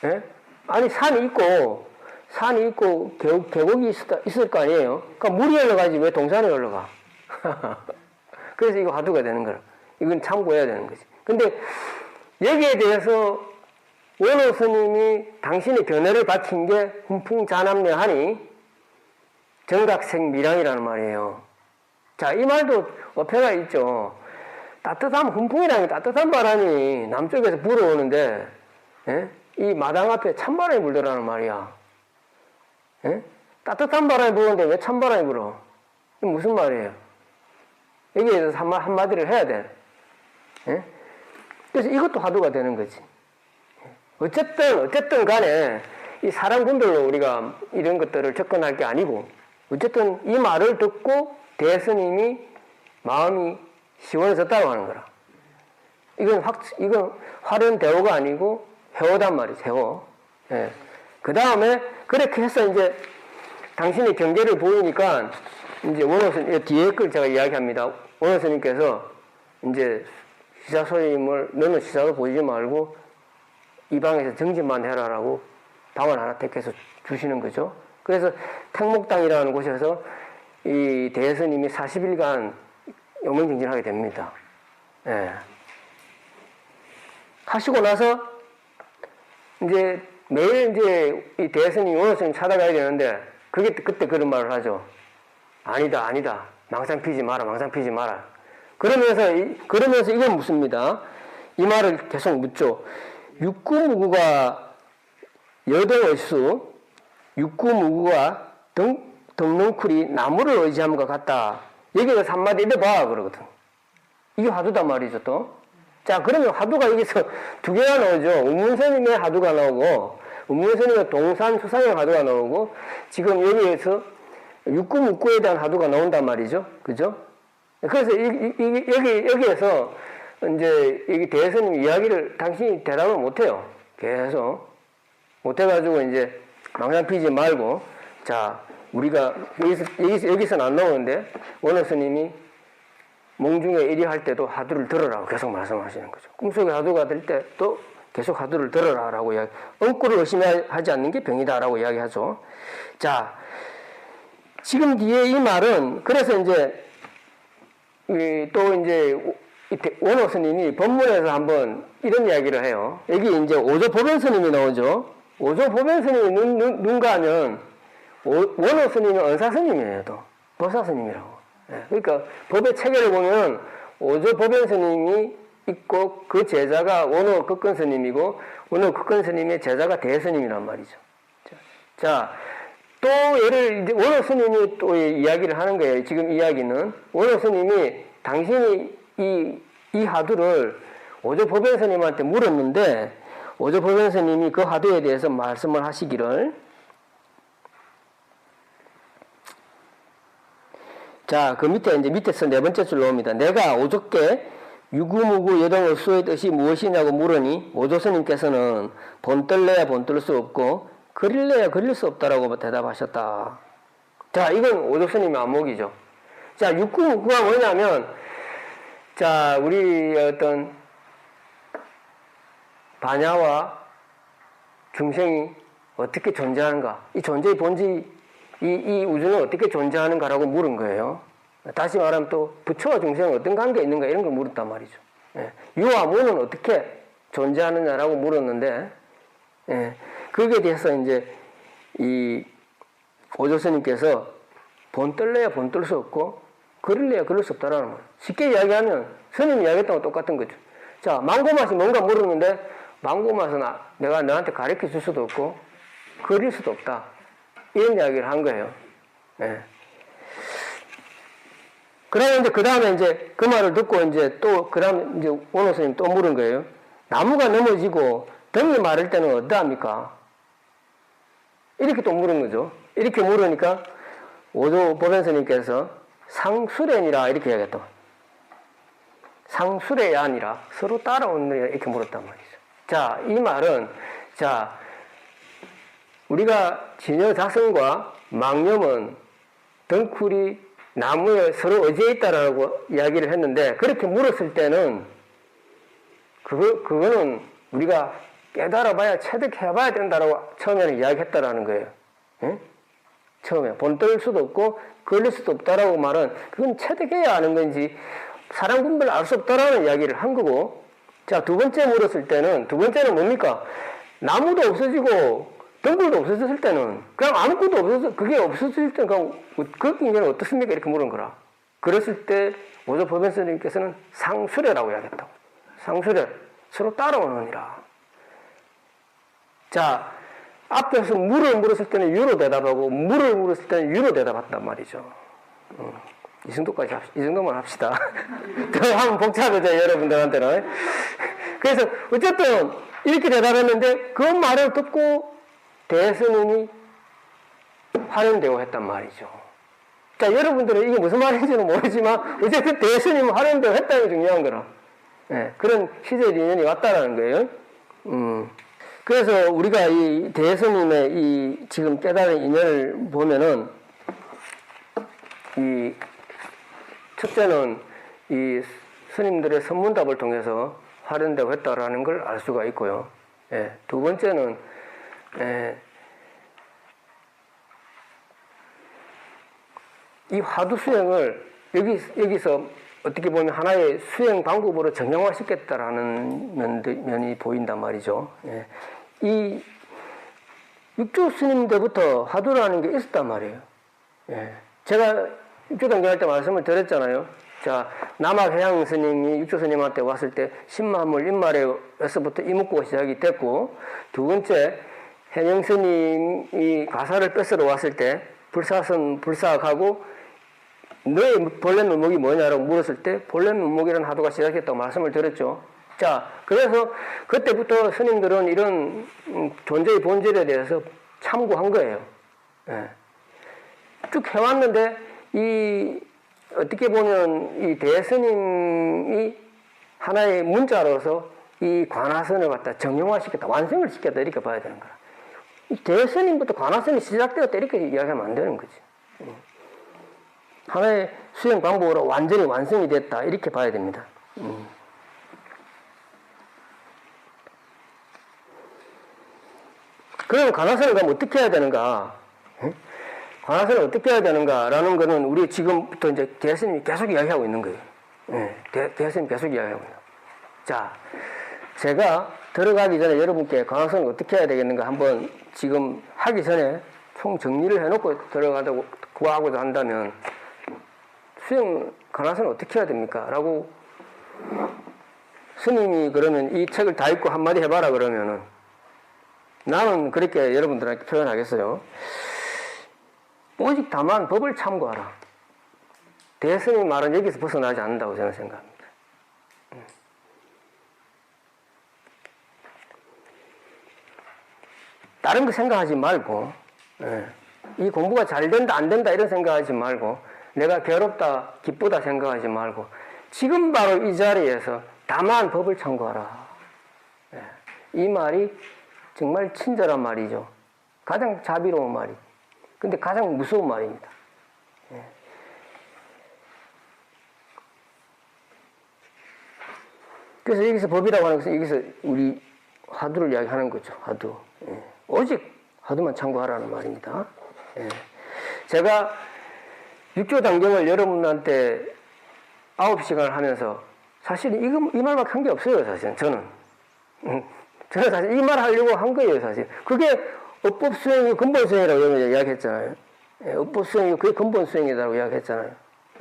예? 아니 산이 있고 계곡이 있을 거 아니에요. 그러니까 물이 흘러가지 왜 동산이 흘러가? 그래서 이거 화두가 되는 거라. 이건 참고해야 되는 거지. 근데 여기에 대해서 원효 스님이 당신의 견해를 밝힌 게 훈풍자남려하니 정각생미량이라는 말이에요. 자, 이 말도 어폐가 있죠. 훈풍이라는 게 따뜻한 바람이 남쪽에서 불어오는데, 예? 이 마당 앞에 찬바람이 불더라는 말이야. 예? 따뜻한 바람이 부는데 왜 찬바람이 불어? 이게 무슨 말이에요? 여기에 대해서 한마디를 해야 돼. 예? 그래서 이것도 화두가 되는 거지. 어쨌든 간에 이 사람군들로 우리가 이런 것들을 접근할 게 아니고, 어쨌든 이 말을 듣고 대스님이 마음이 시원해졌다고 하는 거라. 이건 화려한 대호가 아니고 해오단 말이지, 해오. 예. 그 다음에 그렇게 해서 이제 당신의 경계를 보이니까 이제 원효스님, 뒤에 걸 제가 이야기합니다. 원효스님께서 이제 시사소임을 너는 시사도 보이지 말고 이 방에서 정진만 해라라고 방을 하나 택해서 주시는 거죠. 그래서 택목당이라는 곳에서 이 대스님이 40일간 영명정진하게 됩니다. 예. 하시고 나서 이제 매일 이제 이 대스님이 원효스님 찾아가야 되는데 그때 그런 말을 하죠. 아니다. 망상 피지 마라. 그러면서 이건 묻습니다. 이 말을 계속 묻죠. 육구무구가 여등을수, 육구무구가 덩농쿨이 나무를 의지함과 같다. 여기서 한마디 해봐 그러거든. 이게 화두단 말이죠 또. 자, 그러면 화두가 여기서 두 개가 나오죠. 운문스님의 화두가 나오고 운문스님의 동산수상의 화두가 나오고 지금 여기에서 육구묵구에 대한 화두가 나온단 말이죠. 그죠? 그래서 여기에서 이제 여기 대스님 이야기를 당신이 대답을 못해요. 계속 못해가지고 이제 망상 피지 말고, 자, 우리가 여기서는 안 나오는데 원효 스님이 몽중에 일이할 때도 화두를 들으라고 계속 말씀하시는 거죠. 꿈속에 화두가 들 때 또 계속 화두를 들으라라고 이야기. 엉꾸를 의심하지 않는 게 병이다라고 이야기하죠. 자, 지금 뒤에 이 말은 그래서 이제 또 이제 원효 스님이 법문에서 한번 이런 이야기를 해요. 여기 이제 오조보변 스님이 나오죠. 오조보변 스님이 누군가 하면 원효 스님은 은사 스님이에요. 또 보사 스님이라고. 그러니까 법의 체계를 보면 오조보변 스님이 있고 그 제자가 원효 극근 스님이고 원효 극근 스님의 제자가 대스님이란 말이죠. 자, 또 이제 원효 스님이 또 이야기를 하는 거예요. 지금 이야기는 원효 스님이 당신이 이 이 화두를 오조 법연스님한테 물었는데 오조 법연스님이 그 화두에 대해서 말씀을 하시기를, 자, 그 밑에 이제 밑에서 네 번째 줄 나옵니다. 내가 오조께 유구무구 여동업수의 뜻이 무엇이냐고 물으니 오조 스님께서는 본떨래야 본떨 수 없고 그릴래야 그릴 수 없다라고 대답하셨다. 자, 이건 오조 스님의 안목이죠. 자, 유구무구가 뭐냐면, 자, 우리 어떤 반야와 중생이 어떻게 존재하는가, 이 존재의 본질, 이 우주는 어떻게 존재하는가라고 물은 거예요. 다시 말하면 또 부처와 중생은 어떤 관계가 있는가 이런 걸 물었단 말이죠. 예. 유와 무는 어떻게 존재하느냐라고 물었는데, 예. 거기에 대해서 이제 이 오조 스님께서 본떨래야 본떨 수 없고 그릴래야 그릴 수 없다라는 거예요. 쉽게 이야기하면 스님이 이야기했던 거 똑같은 거죠. 자, 망고 맛이 뭔가 물었는데 망고 맛은 내가 너한테 가르쳐 줄 수도 없고 그릴 수도 없다, 이런 이야기를 한 거예요. 예. 그러면 이제 그 다음에 이제 그 말을 듣고 이제 또 그 다음에 이제 원호 스님 또 물은 거예요. 나무가 넘어지고 등이 마를 때는 어떠합니까? 이렇게 또 물은 거죠. 이렇게 물으니까 오조 법연스님께서 상수련이라 이렇게 이야기했다. 상수래야 아니라 서로 따라오느냐 이렇게 물었단 말이죠. 자, 이 말은, 자, 우리가 진여자성과 망념은 덩쿨이 나무에 서로 의지해 있다라고 이야기를 했는데, 그렇게 물었을 때는 그거는 우리가 깨달아봐야 체득해봐야 된다라고 처음에는 이야기했다라는 거예요. 예? 처음에 본떨 수도 없고 걸릴 수도 없다라고 말은 그건 체득해야 아는 건지 사람 분별을 알 수 없다라는 이야기를 한 거고, 자, 두 번째 물었을 때는, 두 번째는 뭡니까? 나무도 없어지고 덩굴도 없어졌을 때는, 그냥 아무것도 없어서, 그게 없어질 때는 그 경계는 어떻습니까? 이렇게 물은 거라. 그랬을 때 오조 법연스님께서는 상수래라고 이야기했다고. 상수래, 서로 따라오느니라. 자, 앞에서 물을 물었을 때는 유로 대답하고 물을 물었을 때는 유로 대답했단 말이죠. 이 정도까지 이 정도만 합시다. 더 하면 복잡해져요, 여러분들한테는. 그래서 어쨌든 이렇게 대답했는데 그 말을 듣고 대스님이 화련되고 했단 말이죠. 자, 여러분들은 이게 무슨 말인지는 모르지만 어쨌든 대스님은 화련되고 했다는 게 중요한 거라. 네, 그런 시대의 인연이 왔다라는 거예요. 그래서 우리가 이 대스님의 이 지금 깨달은 인연을 보면은, 이 첫째는 이 스님들의 선문답을 통해서 화련되고 했다라는 걸 알 수가 있고요. 예, 두 번째는 이 화두 수행을 여기서 어떻게 보면 하나의 수행 방법으로 정형화시켰다라는 면이 보인단 말이죠. 예. 이 육조 스님 때부터 화두라는 게 있었단 말이에요. 예. 제가 육조 당경할 때 말씀을 드렸잖아요. 자, 남학해양 스님이 육조 스님한테 왔을 때 신마물 인말에서부터 이목구가 시작이 됐고, 두 번째 해영 스님이 가사를 뺏으러 왔을 때 불사선 불사하고 너의 본래 면목이 뭐냐라고 물었을 때 본래 면목이라는 화두가 시작했다고 말씀을 드렸죠. 자, 그래서 그때부터 스님들은 이런 존재의 본질에 대해서 참고한 거예요. 예. 쭉 해왔는데 어떻게 보면 이 대스님이 하나의 문자로서 이 관화선을 갖다 정형화시켰다, 완성을 시켰다, 이렇게 봐야 되는 거야. 이 대스님부터 관화선이 시작되었다, 이렇게 이야기하면 안 되는 거지. 하나의 수행 방법으로 완전히 완성이 됐다, 이렇게 봐야 됩니다. 그럼 관화선을 가면 어떻게 해야 되는가? 관화선을 어떻게 해야 되는가라는 거는 우리 지금부터 이제 대스님이 계속 이야기하고 있는 거예요. 대스님이 계속 이야기하고 있는 거예요. 자, 제가 들어가기 전에 여러분께 관화선을 어떻게 해야 되겠는가 한번 지금 하기 전에 총 정리를 해놓고 들어가자고 구하고자 한다면, 수행 관화선을 어떻게 해야 됩니까? 라고 스님이 그러면 이 책을 다 읽고 한마디 해봐라 그러면은 나는 그렇게 여러분들한테 표현하겠어요. 오직 다만 법을 참고하라. 대스님 말은 여기서 벗어나지 않는다고 저는 생각합니다. 다른 거 생각하지 말고, 예. 이 공부가 잘 된다, 안 된다, 이런 생각하지 말고, 내가 괴롭다, 기쁘다 생각하지 말고, 지금 바로 이 자리에서 다만 법을 청구하라. 예. 이 말이 정말 친절한 말이죠. 가장 자비로운 말이. 근데 가장 무서운 말입니다. 예. 그래서 여기서 법이라고 하는 것은 여기서 우리 화두를 이야기하는 거죠. 화두. 예. 오직 화두만 참고하라는 말입니다. 예. 제가 육조단경을 여러분한테 9시간을 하면서 사실 이 말밖에 한 게 없어요. 사실은 저는. 저는 사실 이 말 하려고 한 거예요. 사실. 그게 업법 수행이 근본 수행이라고 이야기했잖아요. 예. 업법 수행이 그게 근본 수행이라고 이야기했잖아요.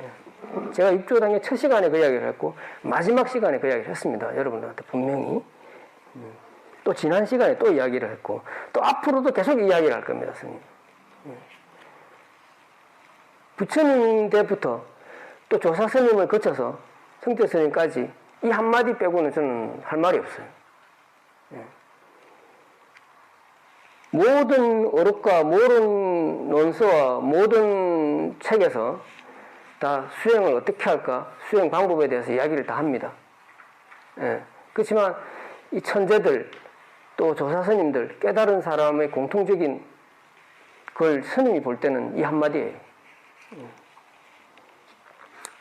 예. 제가 육조단경 첫 시간에 그 이야기를 했고 마지막 시간에 그 이야기를 했습니다. 여러분들한테 분명히. 또 지난 시간에 또 이야기를 했고 또 앞으로도 계속 이야기를 할 겁니다. 스님. 부처님 때부터 또 조사 스님을 거쳐서 성태 스님까지 이 한마디 빼고는 저는 할 말이 없어요. 모든 어록과 모든 논서와 모든 책에서 다 수행을 어떻게 할까 수행 방법에 대해서 이야기를 다 합니다. 그렇지만 이 천재들 또 조사 스님들 깨달은 사람의 공통적인 걸 스님이 볼 때는 이 한마디예요.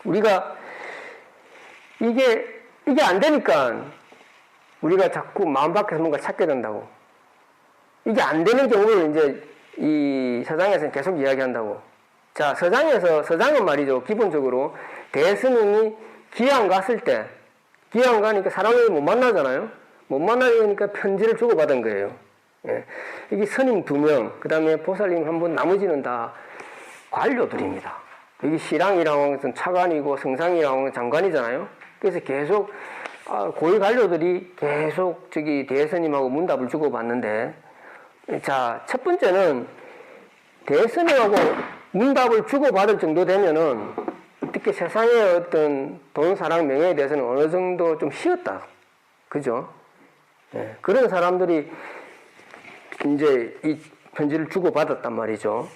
우리가 이게 안 되니까 우리가 자꾸 마음 밖에서 뭔가 찾게 된다고. 이게 안 되는 경우를 이제 이 서장에서는 계속 이야기한다고. 자, 서장은 말이죠. 기본적으로 대스님이 기양 갔을 때, 기양 가니까 사람을 못 만나잖아요. 못 만나니까 편지를 주고받은 거예요. 예. 이게 스님 2명, 그 다음에 보살님 1분, 나머지는 다 관료들입니다. 여기 시랑이라고 하는 것은 차관이고 성상이라고 하는 건 장관이잖아요. 그래서 계속 고위 관료들이 계속 저기 대스님하고 문답을 주고받는데, 자, 첫 번째는 대스님하고 문답을 주고받을 정도 되면은 특히 세상의 어떤 돈, 사랑, 명예에 대해서는 어느 정도 좀 쉬었다. 그죠? 예, 그런 사람들이 이제 이 편지를 주고받았단 말이죠.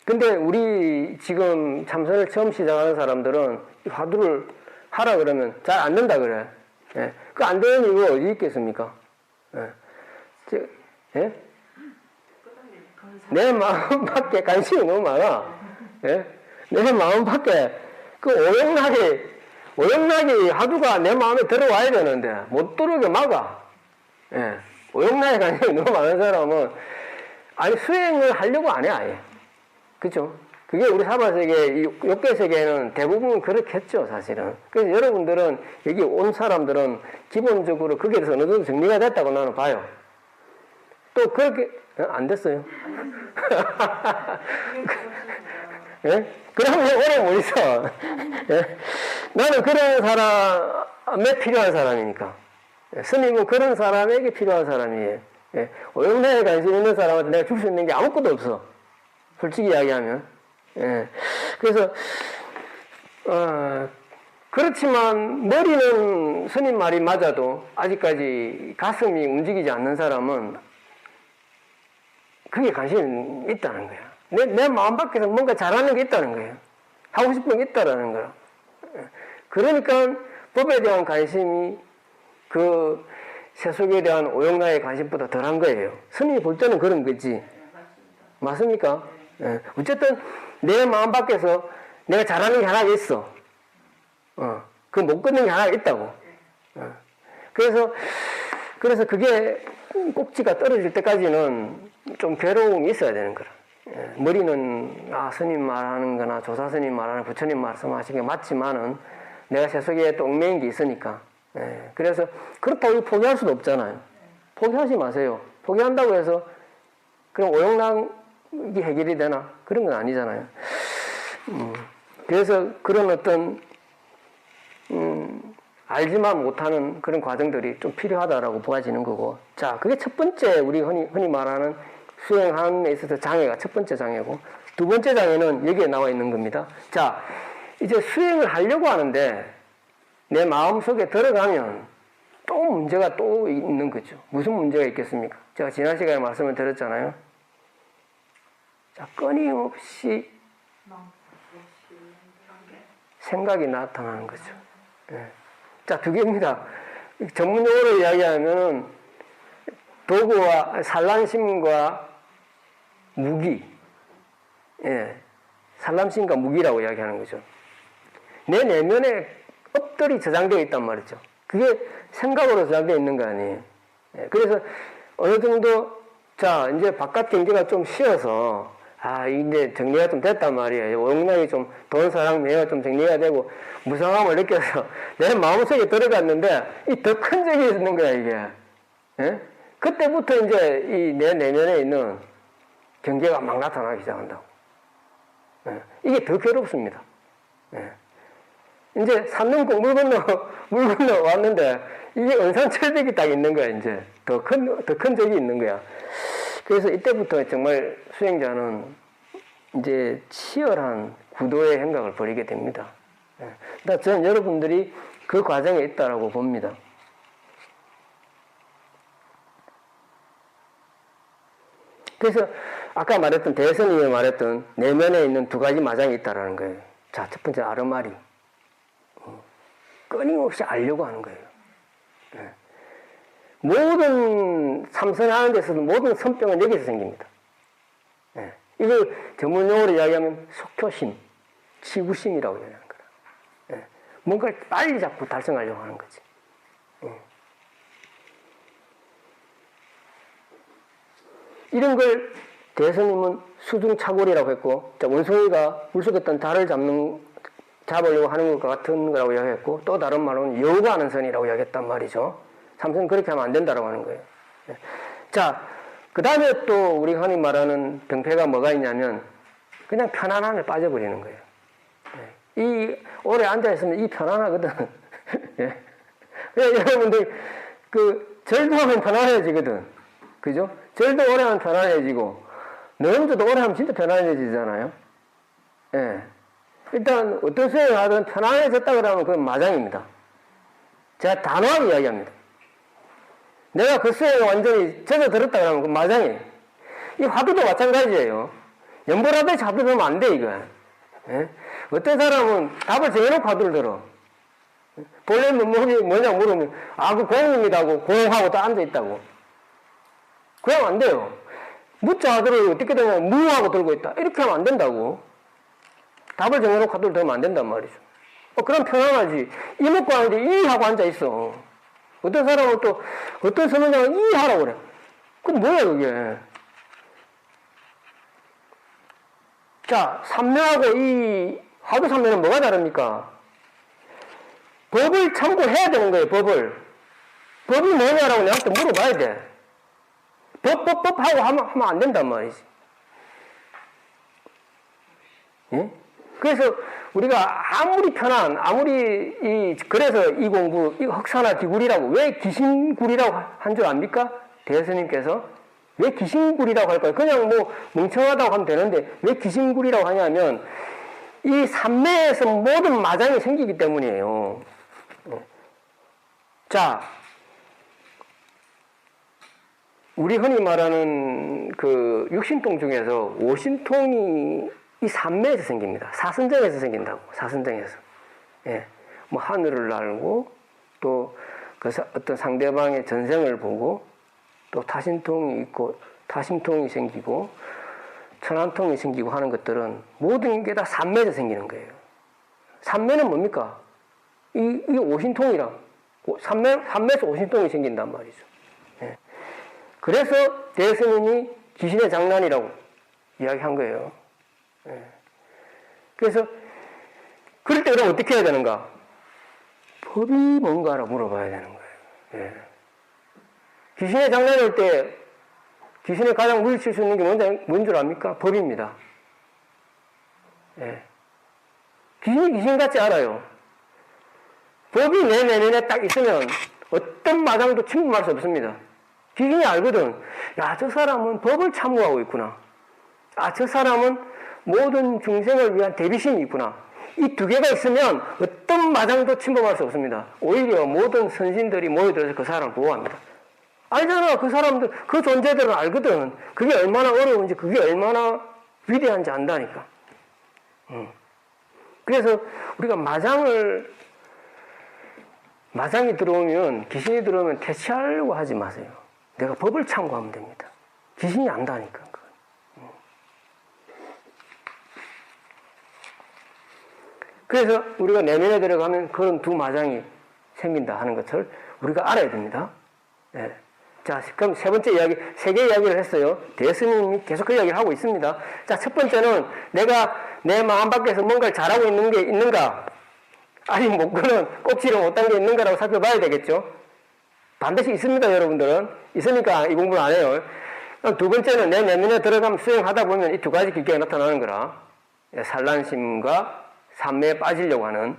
근데 우리 지금 참선을 처음 시작하는 사람들은 화두를 하라 그러면 잘 안 된다 그래. 예, 그 안 되는 이유가 어디 있겠습니까? 예? 내 마음밖에 관심이 너무 많아. 예? 내 마음밖에 그 오용락이 화두가 내 마음에 들어와야 되는데 못 들어오게 막아. 예. 오용락에 관심이 너무 많은 사람은 아니 수행을 하려고 안 해 아예. 그죠? 그게 우리 사바세계, 욕계세계에는 대부분 그렇겠죠, 사실은. 그래서 여러분들은, 여기 온 사람들은 기본적으로 거기에 대해서 어느 정도 정리가 됐다고 나는 봐요. 또 그렇게, 안 됐어요. 예? 그러면 오래 못 있어. 예? 나는 그런 사람에 필요한 사람이니까. 스님은 그런 사람에게 필요한 사람이에요. 예? 오용락에 관심 있는 사람한테 내가 줄 수 있는 게 아무것도 없어. 솔직히 이야기하면. 예. 그래서, 그렇지만, 머리는 스님 말이 맞아도, 아직까지 가슴이 움직이지 않는 사람은, 그게 관심이 있다는 거야. 내 마음 밖에서 뭔가 잘하는 게 있다는 거예요. 하고 싶은 게 있다라는 거야. 그러니까, 법에 대한 관심이, 그, 세속에 대한 오용락의 관심보다 덜한 거예요. 스님이 볼 때는 그런 거지. 맞습니까? 예. 어쨌든 내 마음 밖에서 내가 잘하는 게 하나 있어. 그 못 끊는 게 하나 있다고. 그래서 그게 꼭지가 떨어질 때까지는 좀 괴로움이 있어야 되는 거라. 예. 머리는 스님 말하는 거나 조사 스님 말하는 부처님 말씀하신 게 맞지만은 내가 세속에 또 얽매인 게 있으니까. 예. 그래서 그렇다고 포기할 수도 없잖아요. 포기하지 마세요. 포기한다고 해서 그럼 오용락이 해결이 되나? 그런 건 아니잖아요. 그래서 그런 어떤 알지만 못하는 그런 과정들이 좀 필요하다라고 보아지는 거고. 자, 그게 첫 번째 우리 흔히 말하는 수행하는 데 있어서 장애가 첫 번째 장애고, 두 번째 장애는 여기에 나와 있는 겁니다. 자, 이제 수행을 하려고 하는데 내 마음속에 들어가면 또 문제가 또 있는 거죠. 무슨 문제가 있겠습니까? 제가 지난 시간에 말씀을 드렸잖아요. 자, 끊임없이 생각이 나타나는 거죠. 예. 자, 두 개입니다. 전문용어로 이야기하면 도구와 산란심과 무기, 예, 산란심과 무기라고 이야기하는 거죠. 내 내면에 엎드리 저장되어 있단 말이죠. 그게 생각으로 저장되어 있는 거 아니에요. 예, 그래서 어느 정도 자 이제 바깥 경계가 좀 쉬어서 이제 정리가 좀 됐단 말이에요. 용량이 좀 돈, 사랑, 명예가 좀 정리가 되고 무상함을 느껴서 내 마음속에 들어갔는데 이 더 큰 적이 있는 거야 이게. 예? 그때부터 이제 이 내 내면에 있는 경계가 막 나타나기 시작한다고. 예. 이게 더 괴롭습니다. 예. 이제 산 넘고 물 건너 왔는데 이게 은산철벽이 딱 있는 거야 이제 더 큰 적이 있는 거야. 그래서 이때부터 정말 수행자는 이제 치열한 구도의 행각을 벌이게 됩니다. 그러니까 저는 여러분들이 그 과정에 있다라고 봅니다. 그래서 아까 말했던 대선이 말했던 내면에 있는 두 가지 마장이 있다라는 거예요. 자, 첫 번째 아르마리. 끊임없이 알려고 하는 거예요. 모든 삼선하는 데서도 모든 선병은 여기서 생깁니다. 이걸 전문용어로 이야기하면 속효심, 치구심이라고 이야기하는 거라. 뭔가를 빨리 잡고 달성하려고 하는 거지. 이런 걸 대선님은 수중착오리라고 했고, 원숭이가 물속에 있던 달을 잡으려고 하는 것 같은 거라고 이야기했고, 또 다른 말로는 여우가하는 선이라고 이야기했단 말이죠. 삼선은 그렇게 하면 안 된다라고 하는 거예요. 자, 그 다음에 또 우리 흔히 말하는 병폐가 뭐가 있냐면 그냥 편안함에 빠져버리는 거예요. 이 오래 앉아있으면 이 편안하거든. 예. 여러분들 그 절도하면 편안해지거든. 그죠? 절도 오래 하면 편안해지고 너음도 오래 하면 진짜 편안해지잖아요. 예. 일단 어떤 수행을 하든 편안해졌다 그러면 그건 마장입니다. 제가 단호하게 이야기합니다. 내가 그 수행에 완전히 젖어들었다 그러면 그건 마장이에요. 이 화두도 마찬가지예요. 연보라듯이 화두 들으면 안 돼, 이거. 예? 어떤 사람은 답을 정해놓고 화두를 들어. 본래 뭐냐 물으면, 그 공입니다 하고 공하고 또 앉아있다고. 그러면 안 돼요. 무자 화두를 어떻게 되면 무하고 들고 있다. 이렇게 하면 안 된다고. 답을 정해놓고 화두를 들으면 안 된단 말이죠. 그럼 편안하지. 이 먹고 하는데 이 하고 앉아있어. 어떤 사람은 또, 어떤 선언장은 이 하라고 그래. 그럼 뭐야, 그게. 자, 삼매하고 이 화두 삼매는 뭐가 다릅니까? 법을 참고해야 되는 거예요, 법을. 법이 뭐냐라고 내한테 물어봐야 돼. 법 하고 하면 안 된단 말이지. 예? 그래서 우리가 아무리 그래서 이 공부, 이 흑사나 기굴이라고, 왜 귀신굴이라고 한 줄 압니까? 대스님께서. 왜 귀신굴이라고 할까요? 그냥 뭐 멍청하다고 하면 되는데, 왜 귀신굴이라고 하냐면, 이 삼매에서 모든 마장이 생기기 때문이에요. 자, 우리 흔히 말하는 그 육신통 중에서 오신통이 이 삼매에서 생깁니다. 사선정에서 생긴다고. 사선정에서. 예. 뭐 하늘을 날고 또 그 어떤 상대방의 전생을 보고 또 타신통이 있고 타심통이 생기고 천안통이 생기고 하는 것들은 모든 게 다 삼매에서 생기는 거예요. 삼매는 뭡니까? 이게 오신통이랑 삼매에서 오신통이 생긴단 말이죠. 예. 그래서 대스님이 귀신의 장난이라고 이야기한 거예요. 예. 그래서 그럴 때 그럼 어떻게 해야 되는가? 법이 뭔가라고 물어봐야 되는 거예요. 예. 귀신의 장난일 때 귀신을 가장 물리칠 수 있는 게 뭔 줄 압니까? 법입니다. 예. 귀신이 귀신같이 알아요. 법이 내 내면에 딱 있으면 어떤 마장도 침범할 수 없습니다. 귀신이 알거든. 야, 저 사람은 법을 참고하고 있구나. 저 사람은 모든 중생을 위한 대비심이 있구나. 이 두 개가 있으면 어떤 마장도 침범할 수 없습니다. 오히려 모든 선신들이 모여들어서 그 사람을 보호합니다. 알잖아. 그 사람들, 그 존재들은 알거든. 그게 얼마나 어려운지, 그게 얼마나 위대한지 안다니까. 그래서 우리가 마장이 들어오면, 귀신이 들어오면 퇴치하려고 하지 마세요. 내가 법을 참고하면 됩니다. 귀신이 안다니까. 그래서 우리가 내면에 들어가면 그런 두 마장이 생긴다 하는 것을 우리가 알아야 됩니다. 네. 자, 그럼 세 번째 이야기, 세 개 이야기를 했어요. 대스님이 계속 그 이야기를 하고 있습니다. 자, 첫 번째는 내가 내 마음 밖에서 뭔가를 잘하고 있는 게 있는가? 아니, 목표는 꼭지를 못한 게 있는가라고 살펴봐야 되겠죠. 반드시 있습니다, 여러분들은. 있으니까 이 공부를 안 해요. 두 번째는 내 내면에 들어가면 수행하다 보면 이 두 가지 기계가 나타나는 거라. 산란심과 산매에 빠지려고 하는,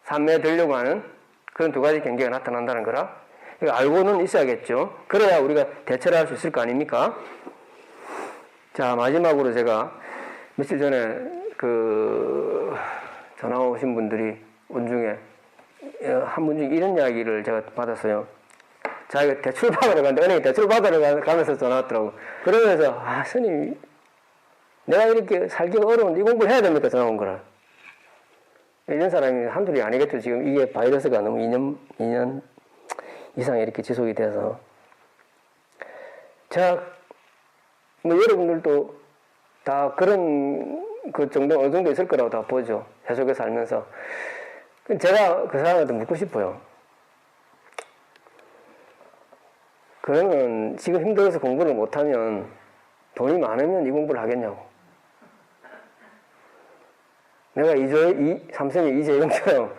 산매에 들려고 하는 그런 두 가지 경계가 나타난다는 거라. 이거 알고는 있어야겠죠. 그래야 우리가 대처를 할 수 있을 거 아닙니까? 자, 마지막으로 제가 며칠 전에 전화 오신 분들이 온 중에 한 분 중에 이런 이야기를 제가 받았어요. 자기가 대출 받으러 갔는데, 은행에 대출 받으러 가면서 전화 왔더라고. 그러면서, 스님, 내가 이렇게 살기가 어려운데 이 공부를 해야 됩니까? 전화 온 거라. 이런 사람이 한둘이 아니겠죠. 지금 이게 바이러스가 너무 2년 이상 이렇게 지속이 돼서. 자, 여러분들도 다 그런 그 정도, 어느 정도 있을 거라고 다 보죠. 세속에 살면서. 제가 그 사람한테 묻고 싶어요. 그러면 지금 힘들어서 공부를 못하면 돈이 많으면 이 공부를 하겠냐고. 내가 삼성의 이재용처럼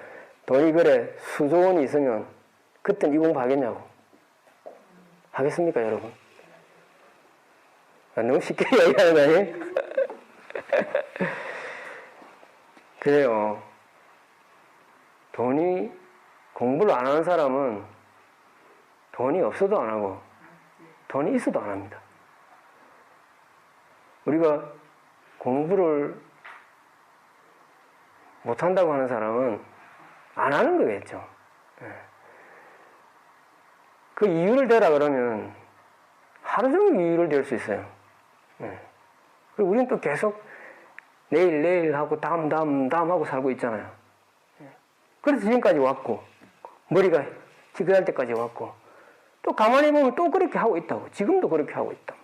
돈이 그래 수조 원이 있으면 그땐 이 공부 하겠냐고. 하겠습니까, 여러분? 너무 쉽게 얘기하는 거 아니에요? 그래요. 공부를 안 하는 사람은 돈이 없어도 안 하고 돈이 있어도 안 합니다. 우리가 공부를 못한다고 하는 사람은 안 하는 거겠죠. 그 이유를 대라 그러면 하루 종일 이유를 댈 수 있어요. 그리고 우리는 또 계속 내일 하고 다음 하고 살고 있잖아요. 그래서 지금까지 왔고 머리가 지그할 때까지 왔고 또 가만히 보면 또 그렇게 하고 있다고. 지금도 그렇게 하고 있단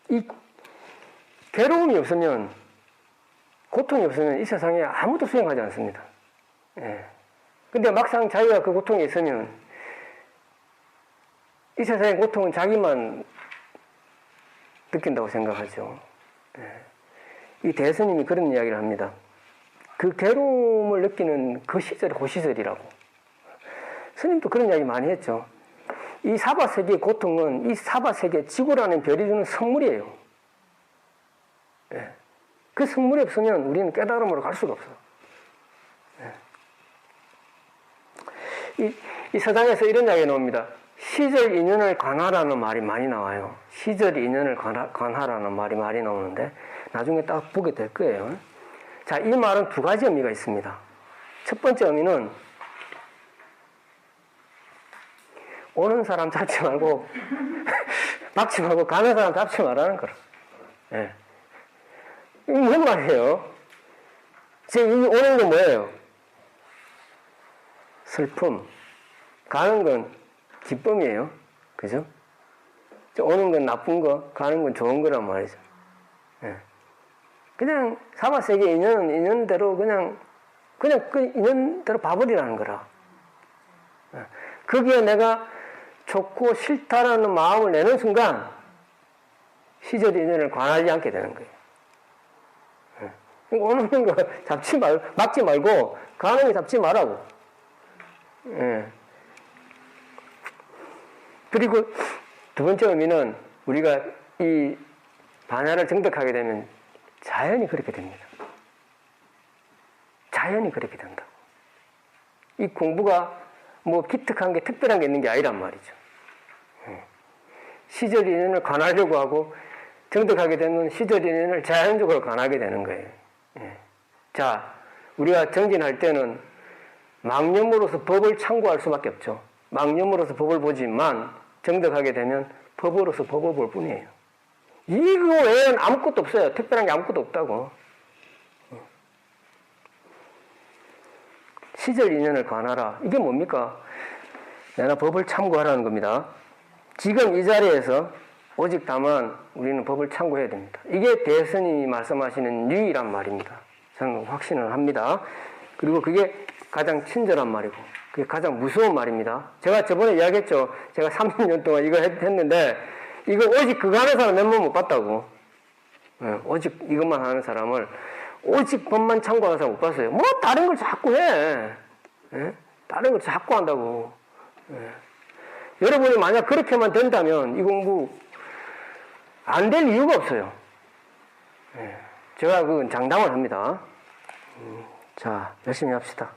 말이죠. 이 괴로움이 없으면, 고통이 없으면 이 세상에 아무도 수행하지 않습니다. 근데 막상 자기가 그 고통이 있으면 이 세상의 고통은 자기만 느낀다고 생각하죠. 이 대스님이 그런 이야기를 합니다. 그 괴로움을 느끼는 그 시절이 고시절이라고. 스님도 그런 이야기 많이 했죠. 이 사바세계의 고통은 이 사바세계 지구라는 별이 주는 선물이에요. 그 선물이 없으면 우리는 깨달음으로 갈 수가 없어요. 이 서당에서 이런 이야기가 나옵니다. 시절 인연을 관하라는 말이 많이 나와요. 시절 인연을 관하라는 말이 많이 나오는데 나중에 딱 보게 될 거예요. 자, 이 말은 두 가지 의미가 있습니다. 첫 번째 의미는 오는 사람 잡지 말고 막지 말고 가는 사람 잡지 말라는 거라. 이게 무슨 말이에요? 지금 이 오는 건 뭐예요? 슬픔. 가는 건 기쁨이에요. 그죠? 오는 건 나쁜 거, 가는 건 좋은 거란 말이죠. 그냥 사바세계 인연은 인연대로 그냥 그 인연대로 봐버리라는 거라. 거기에 내가 좋고 싫다라는 마음을 내는 순간 시절 인연을 관하지 않게 되는 거예요. 오는 거 막지 말고 가는 거 잡지 말라고. 그리고 두 번째 의미는 우리가 이 반야를 정득하게 되면 자연히 그렇게 됩니다. 자연히 그렇게 된다고. 이 공부가 뭐 기특한 게 특별한 게 있는 게 아니란 말이죠. 시절 인연을 관하려고 하고 정득하게 되면 시절 인연을 자연적으로 관하게 되는 거예요. 예. 자, 우리가 정진할 때는 망념으로서 법을 참고할 수밖에 없죠. 망념으로서 법을 보지만 정득하게 되면 법으로서 법을 볼 뿐이에요. 이거 외에는 아무것도 없어요. 특별한 게 아무것도 없다고. 시절 인연을 관하라. 이게 뭡니까? 내가 법을 참고하라는 겁니다. 지금 이 자리에서 오직 다만 우리는 법을 참고해야 됩니다. 이게 대스님이 말씀하시는 유일한 말입니다. 저는 확신을 합니다. 그리고 그게 가장 친절한 말이고 그게 가장 무서운 말입니다. 제가 저번에 이야기했죠. 제가 30년 동안 이거 했는데 이거 오직 그거 하는 사람 몇 번 못 봤다고. 예, 오직 이것만 하는 사람을 오직 법만 참고하는 사람 못 봤어요. 뭐 다른 걸 자꾸 해. 예? 다른 걸 자꾸 한다고. 예. 여러분이 만약 그렇게만 된다면 이 공부 안 될 이유가 없어요. 예. 제가 그건 장담을 합니다. 자, 열심히 합시다.